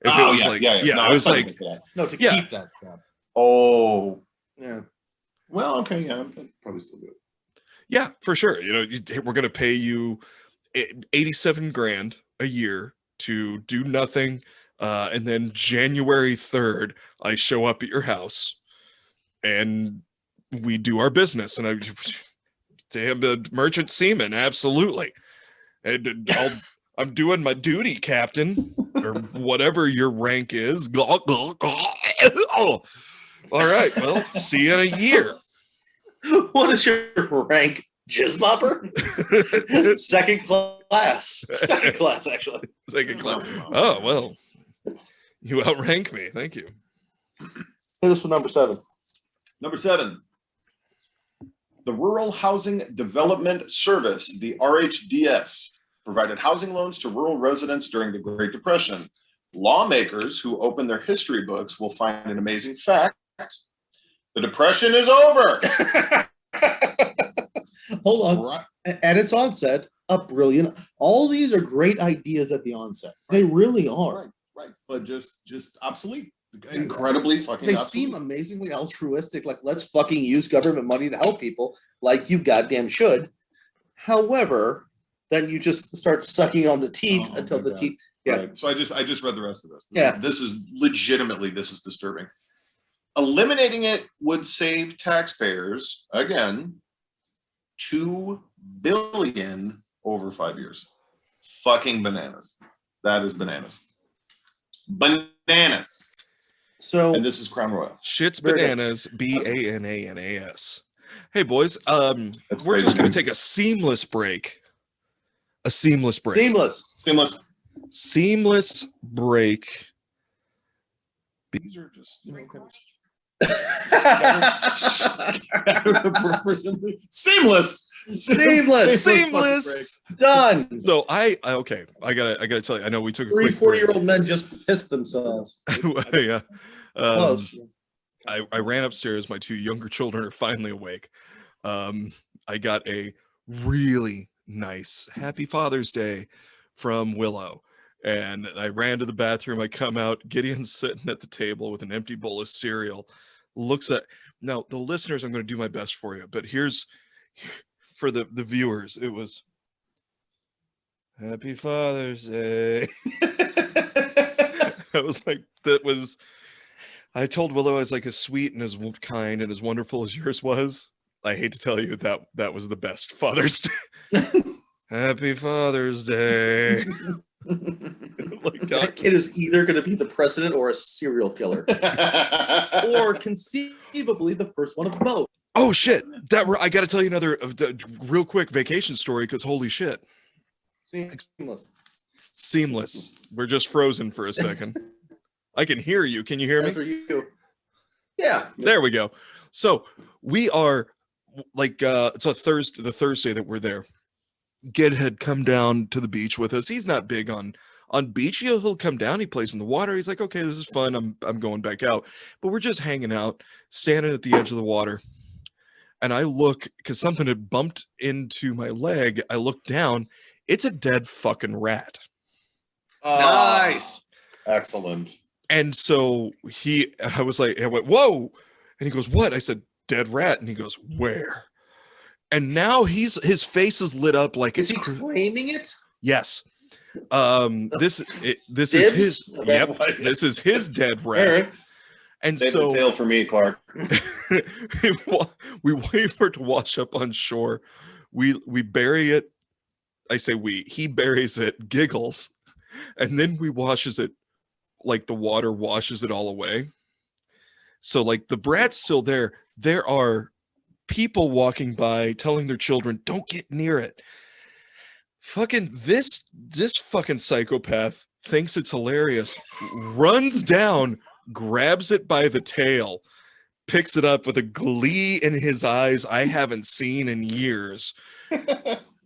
If Oh, it was yeah, like, yeah. No, I was like, No, to Yeah. keep that job. Oh, Yeah. well, okay, yeah, I'd probably still do it. yeah, for sure. We're going to pay you 87 grand a year to do nothing. And then January 3rd, I show up at your house and we do our business. And I'm a merchant seaman. Absolutely. And I'm doing my duty, Captain, or whatever your rank is. Oh, all right. Well, see you in a year. What is your rank? Jizz mopper? Second class. Second class, actually. Second class. Oh, well, you outrank me. Thank you. This for number 7. Number 7. The Rural Housing Development Service, the RHDS, provided housing loans to rural residents during the Great Depression. Lawmakers who open their history books will find an amazing fact. The Depression is over. Hold on. Right. At its onset, a brilliant. All these are great ideas at the onset. They really are. Right. But just obsolete. Incredibly fucking They obsolete. seem amazingly altruistic. Like, let's fucking use government money to help people, like you goddamn should. However, then you just start sucking on the teat Oh, until my the God. teeth. Yeah. Right. So I just read the rest of this. Yeah. This is legitimately disturbing. Eliminating it would save taxpayers again $2 billion over 5 years. Fucking bananas. That is bananas. Bananas. So And this is Crown Royal. Shit's Very good. bananas. BANANAS. Hey boys, That's we're crazy. just gonna take a seamless break. A seamless break. seamless. Seamless break. These are just seamless. Seamless. Done. So I gotta tell you, I know we took a 3 quick break. 40-year-old men just pissed themselves. Yeah. Close. I ran upstairs. My 2 younger children are finally awake. I got a really nice Happy Father's Day from Willow. And I ran to the bathroom. I come out. Gideon's sitting at the table with an empty bowl of cereal. Looks at now the listeners. I'm going to do my best for you, but here's for the viewers. It was Happy Father's Day. I was like, that was. I told Willow I was like, as sweet and as kind and as wonderful as yours was. I hate to tell you that was the best Father's Day. Happy Father's Day. Like, That kid is either going to be the president or a serial killer, or conceivably the first one of both. oh shit! I got to tell you another real quick vacation story because holy shit, seamless. We're just frozen for a second. I can hear you. Can you hear me? That's for you. Yeah. There we go. So we are like it's a Thursday. The Thursday that we're there. Gid had come down to the beach with us. He's not big on beach. He'll come down. He plays in the water. He's like, okay, this is fun. I'm going back out. But we're just hanging out, standing at the edge of the water. And I look because something had bumped into my leg. I look down. It's a dead fucking rat. Nice. Excellent. And so I went, whoa. And he goes, what? I said, dead rat. And he goes, where? And now his face is lit up like is he claiming it? Yes. This is his. Yep. This is his dead rat. All right. And Save so the tail for me, Clark. we wait for it to wash up on shore. We bury it. I say he buries it, giggles, and then we washes it like the water washes it all away. So like the brat's still there. There are people walking by telling their children, don't get near it. Fucking this fucking psychopath thinks it's hilarious, runs down, grabs it by the tail, picks it up with a glee in his eyes I haven't seen in years.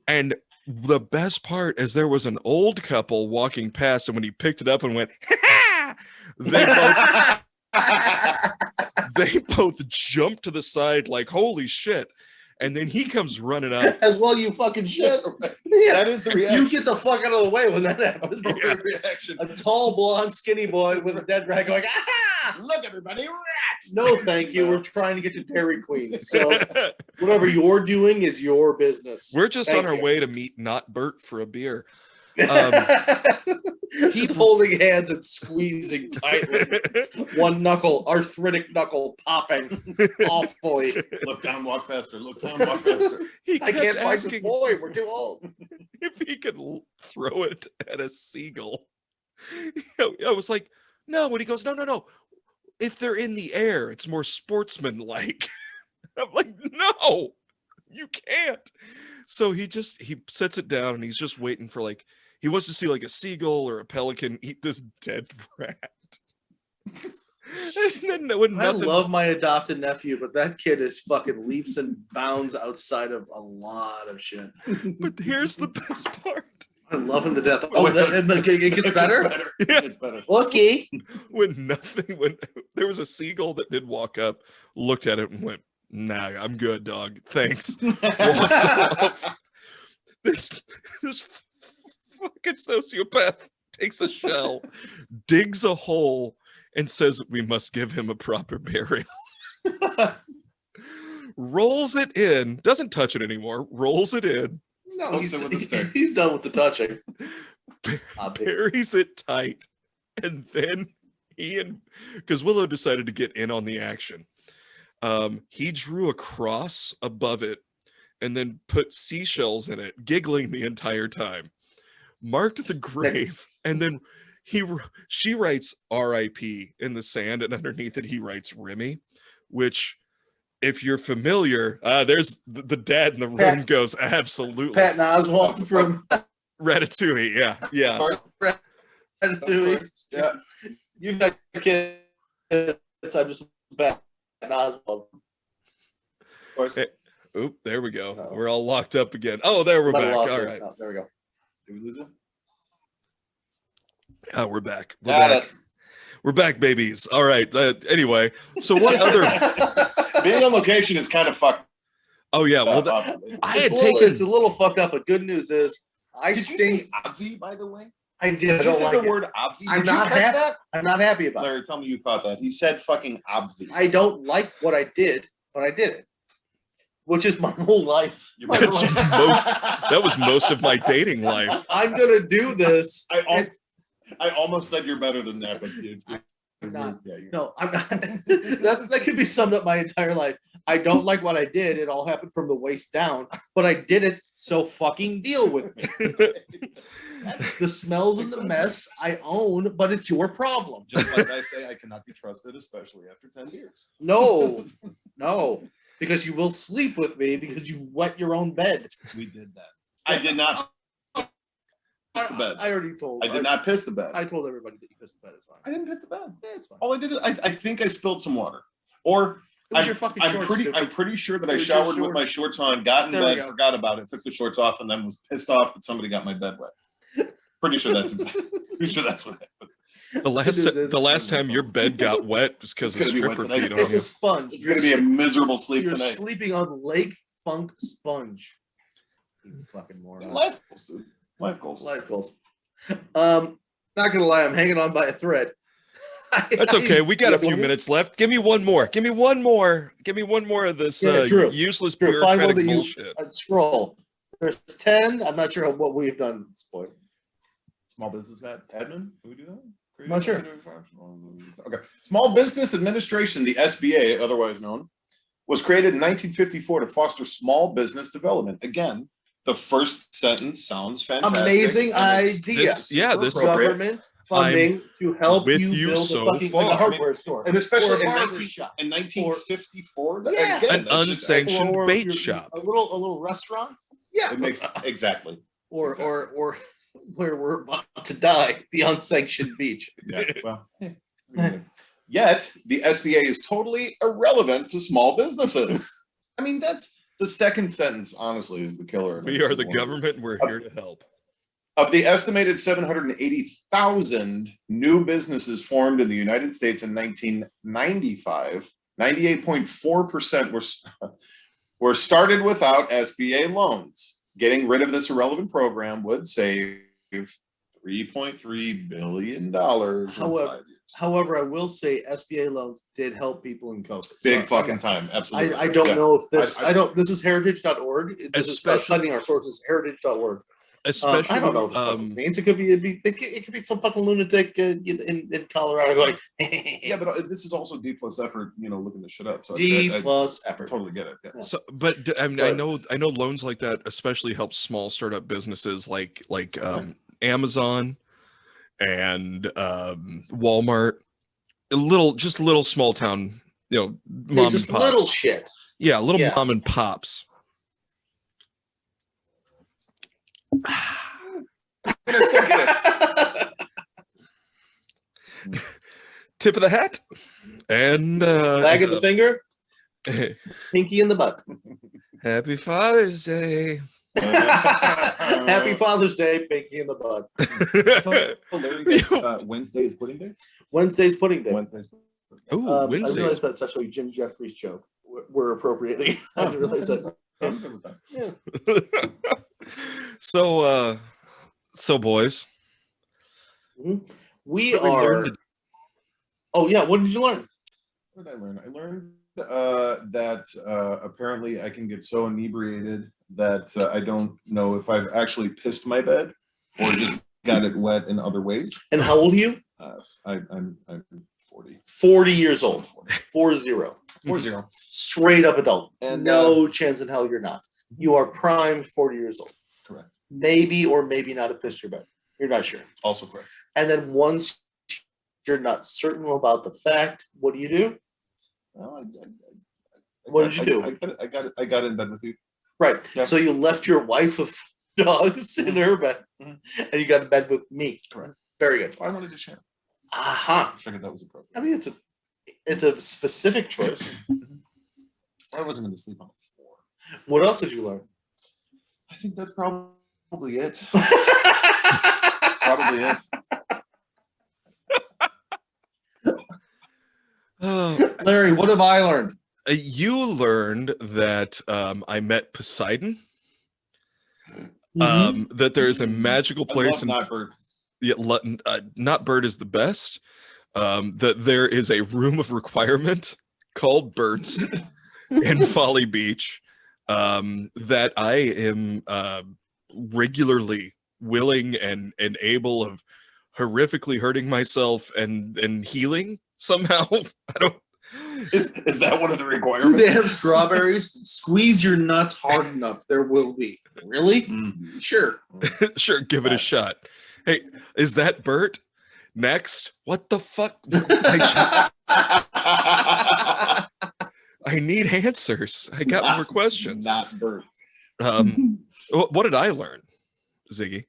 And the best part is there was an old couple walking past, and when he picked it up and went, ha! They both jumped to the side like, holy shit. And then he comes running up. As well, you fucking should. Yeah, that is the reaction. You get the fuck out of the way when that happens. That's the reaction. A tall, blonde, skinny boy with a dead rat going, ah! Look, everybody, rats! No, thank you. We're trying to get to Dairy Queen. So whatever you're doing is your business. We're just Thank on our you. way to meet Not Bert for a beer. Just holding hands and squeezing tightly. One knuckle, arthritic knuckle popping awfully. Look down, walk faster. Look down, walk faster. I can't find this boy. We're too old. if he could throw it at a seagull. I was like, no. When he goes, no. If they're in the air, it's more sportsman-like. I'm like, no, you can't. So he sets it down and he's just waiting for he wants to see a seagull or a pelican eat this dead rat. And then when I love my adopted nephew, but that kid is fucking leaps and bounds outside of a lot of shit. But here's the best part. I love him to death. Oh, it gets better? Yeah. It's better. Okay. When there was a seagull that did walk up, looked at it and went, nah, I'm good, dog. Thanks. Walks off. This fucking sociopath takes a shell, digs a hole, and says we must give him a proper burial. Rolls it in, doesn't touch it anymore, rolls it in. No, Hooks it with a stick. he's done with the touching. Buries it tight, and then because Willow decided to get in on the action. He drew a cross above it and then put seashells in it, giggling the entire time. Marked the grave, and then she writes R.I.P. in the sand, and underneath it he writes Remy, which, if you're familiar, there's the dad in the room goes, absolutely. Patton Oswalt from Ratatouille, yeah. Ratatouille. Yeah. You got kids, I'm just Patton Oswalt. Of course. Hey, oop, there we go. No. We're all locked up again. Oh, there we're back. All right. Oh, there we go. Did we lose him? Oh, we're back. We're back, babies. All right. Anyway, so what other? Being on location is kind of fucked Oh yeah. Well, I had taken. It's a little fucked up, but good news is I Did you stink. say obvi, by the way? I did. Did I you don't say like the it. word obvi? I'm Did you not catch happy. that? I'm not happy about it. Larry, tell me you caught that. He said fucking obvi. I don't like what I did, but I did it, which is my whole life. That's that was most of my dating life. I'm gonna do this. I almost said you're better than that, but I'm not. Yeah, you're No, I'm not. That could be summed up my entire life. I don't like what I did. It all happened from the waist down, but I did it. So fucking deal with me. The smells and the mess I own, but it's your problem. just like I say, I cannot be trusted, especially after 10 years. No, because you will sleep with me because you wet your own bed. We did that. I did not piss the bed. I already told. I did not piss the bed. I told everybody that you pissed the bed. It's fine. I didn't piss the bed. Yeah, it's fine. All I did is I think I spilled some water, or It was your fucking shorts, stupid. I'm pretty sure that It I was your showered with my shorts on, got in There we bed, go. forgot about it, took the shorts off, and then was pissed off that somebody got my bed wet. Pretty sure that's pretty sure that's what happened. The last time your bed got wet was because a It's gonna be wet stripper tonight. peed on It's you. a sponge. It's gonna be a miserable sleep You're tonight. sleeping on Lake Funk sponge. You fucking moron. Life goals, dude. Life goals. Life goals. Not gonna lie, I'm hanging on by a thread. That's okay. We got a few minutes. minutes left. Give me one more. Give me one more. Give me one more of this Yeah, Drew. useless Drew, find one bureaucratic that you bullshit. scroll. There's 10. I'm not sure what we've done at this point. Small business admin? Do we do that? I'm not sure. Okay. Small Business Administration, the SBA, otherwise known, was created in 1954 to foster small business development. Again, the first sentence sounds fantastic. Amazing and it's idea. This- yeah, this- appropriate. Government funding to help with you you build so a fucking far. like a hardware store. And especially Or a in barber 19 shop. in 1954. Yeah. Again, An that's just- unsanctioned Or bait you're- shop. A little restaurant. Yeah. It makes exactly. Or exactly. or where we're about to die, the unsanctioned beach. Yeah. Well, yet the SBA is totally irrelevant to small businesses. I mean, that's the second sentence. Honestly, is the killer. We are the government. We're here to help. Of the estimated 780,000 new businesses formed in the United States in 1995, 98.4% were started without SBA loans. Getting rid of this irrelevant program would save $3.3 billion in 5 years. However, I will say SBA loans did help people in COVID. Big So, fucking time. Absolutely. I don't Yeah. know if this. I- I don't. This is heritage.org. This is Especially- citing our sources. Heritage.org. Especially, I don't know what the fuck this means. It could be some fucking lunatic in Colorado going. Yeah, but this is also D plus effort, looking this shit up. So D I plus effort. totally get it. Yeah. So, but I mean, I know loans like that especially help small startup businesses like Amazon and Walmart, little small town, mom Just and pops. little shit. Yeah, little Yeah. mom and pops. Tip of the hat and Flag of the finger, pinky in the butt. Happy Father's Day. Happy Father's Day, pinky in the butt. Wednesday is pudding day. Wednesday's pudding day. Wednesday's. Ooh, I Wednesday. realized that's actually Jim Jeffries' joke. We're appropriating. I didn't realize that. Yeah. So boys, We what we are. learned Oh yeah, what did you learn? What did I learn? I learned that apparently I can get so inebriated that I don't know if I've actually pissed my bed or just got it wet in other ways. And how old are you? I'm 40. 40 years old. 40. 40. Straight up adult. And, no chance in hell you're not. You are prime 40 years old. Correct. Maybe or maybe not have pissed your bed. You're not sure. Also correct. And then once you're not certain about the fact, what do you do? Well, What did you do? I got in bed with you. Right. Yep. So you left your wife of dogs in her bed, Mhm. and you got in bed with me. Correct. Very good. I wanted to share. Aha. I figured that was appropriate. I mean, it's a specific choice. I wasn't going to sleep on the floor. What else did you learn? I think that's probably it. Probably it. Oh, Larry, what have I learned? You learned that I met Poseidon. Mm-hmm. That there is a magical place in Not Bird. Not Bird is the best. That there is a room of requirement called Birds in Folly Beach. That I am regularly willing and able of horrifically hurting myself and healing somehow. I don't. Is that one of the Do requirements? they have strawberries? Squeeze your nuts hard enough. There will be. Really? Mm. Sure. Sure, give it a shot. Hey, is that Bert? Next. What the fuck? I need answers. I got more questions. Not Bird. What did I learn, Ziggy?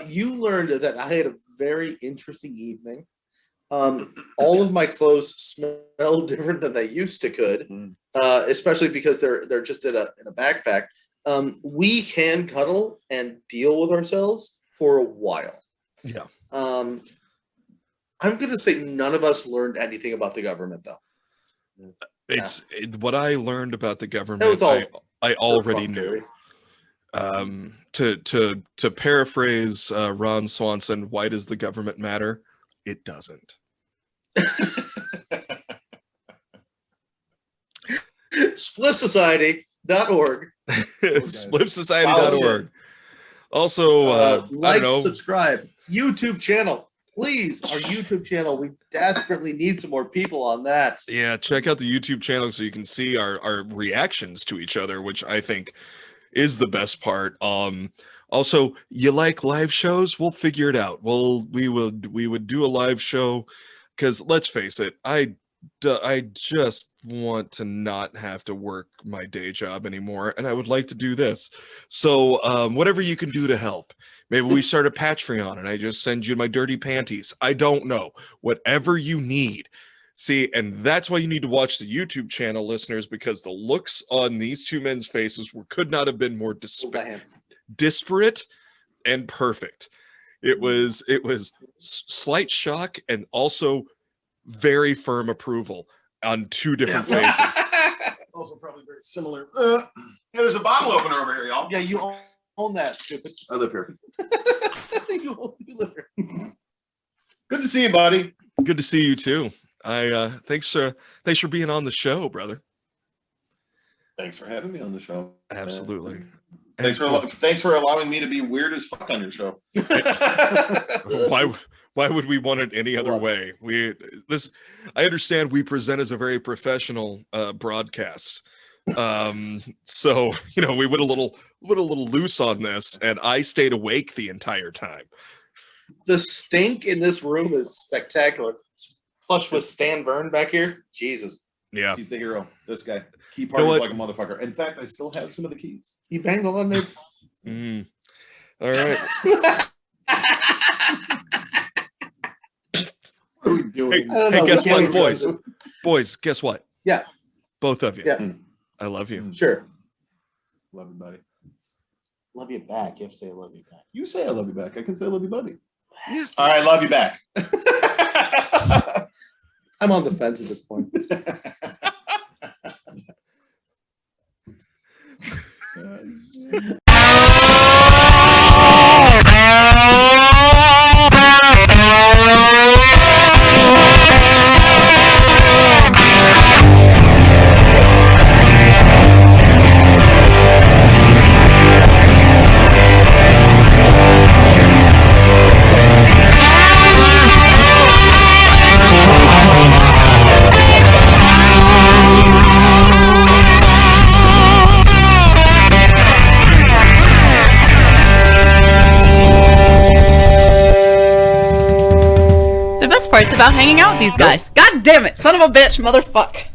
You learned that I had a very interesting evening. All of my clothes smell different than they used to could, especially because they're just in a backpack. We can cuddle and deal with ourselves for a while. Yeah. I'm gonna say none of us learned anything about the government, though. What I learned about the That government. was all I already perfunctory. knew. To paraphrase Ron Swanson, why does the government matter? It doesn't. SpliffSociety.org. Spliffsociety.org. Also, I Like, don't know. subscribe, YouTube channel. Please, our YouTube channel. We desperately need some more people on that. Yeah, check out the YouTube channel so you can see our reactions to each other, which I think is the best part. Also, you like live shows? We'll figure it out. We would do a live show because let's face it, I just want to not have to work my day job anymore, and I would like to do this. So whatever you can do to help. Maybe we start a Patreon and I just send you my dirty panties. I don't know. Whatever you need. See, and that's why you need to watch the YouTube channel, listeners, because the looks on these two men's faces could not have been more disparate and perfect. It was slight shock and also very firm approval on two different faces. Also probably very similar. There's a bottle opener over here, y'all. Yeah, you own that, stupid. I live here. you live here. Good to see you, buddy. Good to see you too. Thanks for being on the show, brother. Thanks for having me on the show. Absolutely. Thanks for allowing me to be weird as fuck on your show. Why would we want it any other way? I understand we present as a very professional broadcast. So we went a little loose on this, and I stayed awake the entire time. The stink in this room is spectacular. Plush with Stan Byrne back here. Jesus. Yeah. He's the hero. This guy. Key parties like a motherfucker. In fact, I still have some of the keys. He banged on it. All right. What are we doing? Hey, guess what, boys? Boys, guess what? Yeah. Both of you. Yeah. I love you. Sure. Love you, buddy. Love you back. You have to say I love you back. You say I love you back. I can say I love you, buddy. Yes. All right, love you back. I'm on the fence at this point. Parts about hanging out with these guys. God damn it, son of a bitch, motherfuck.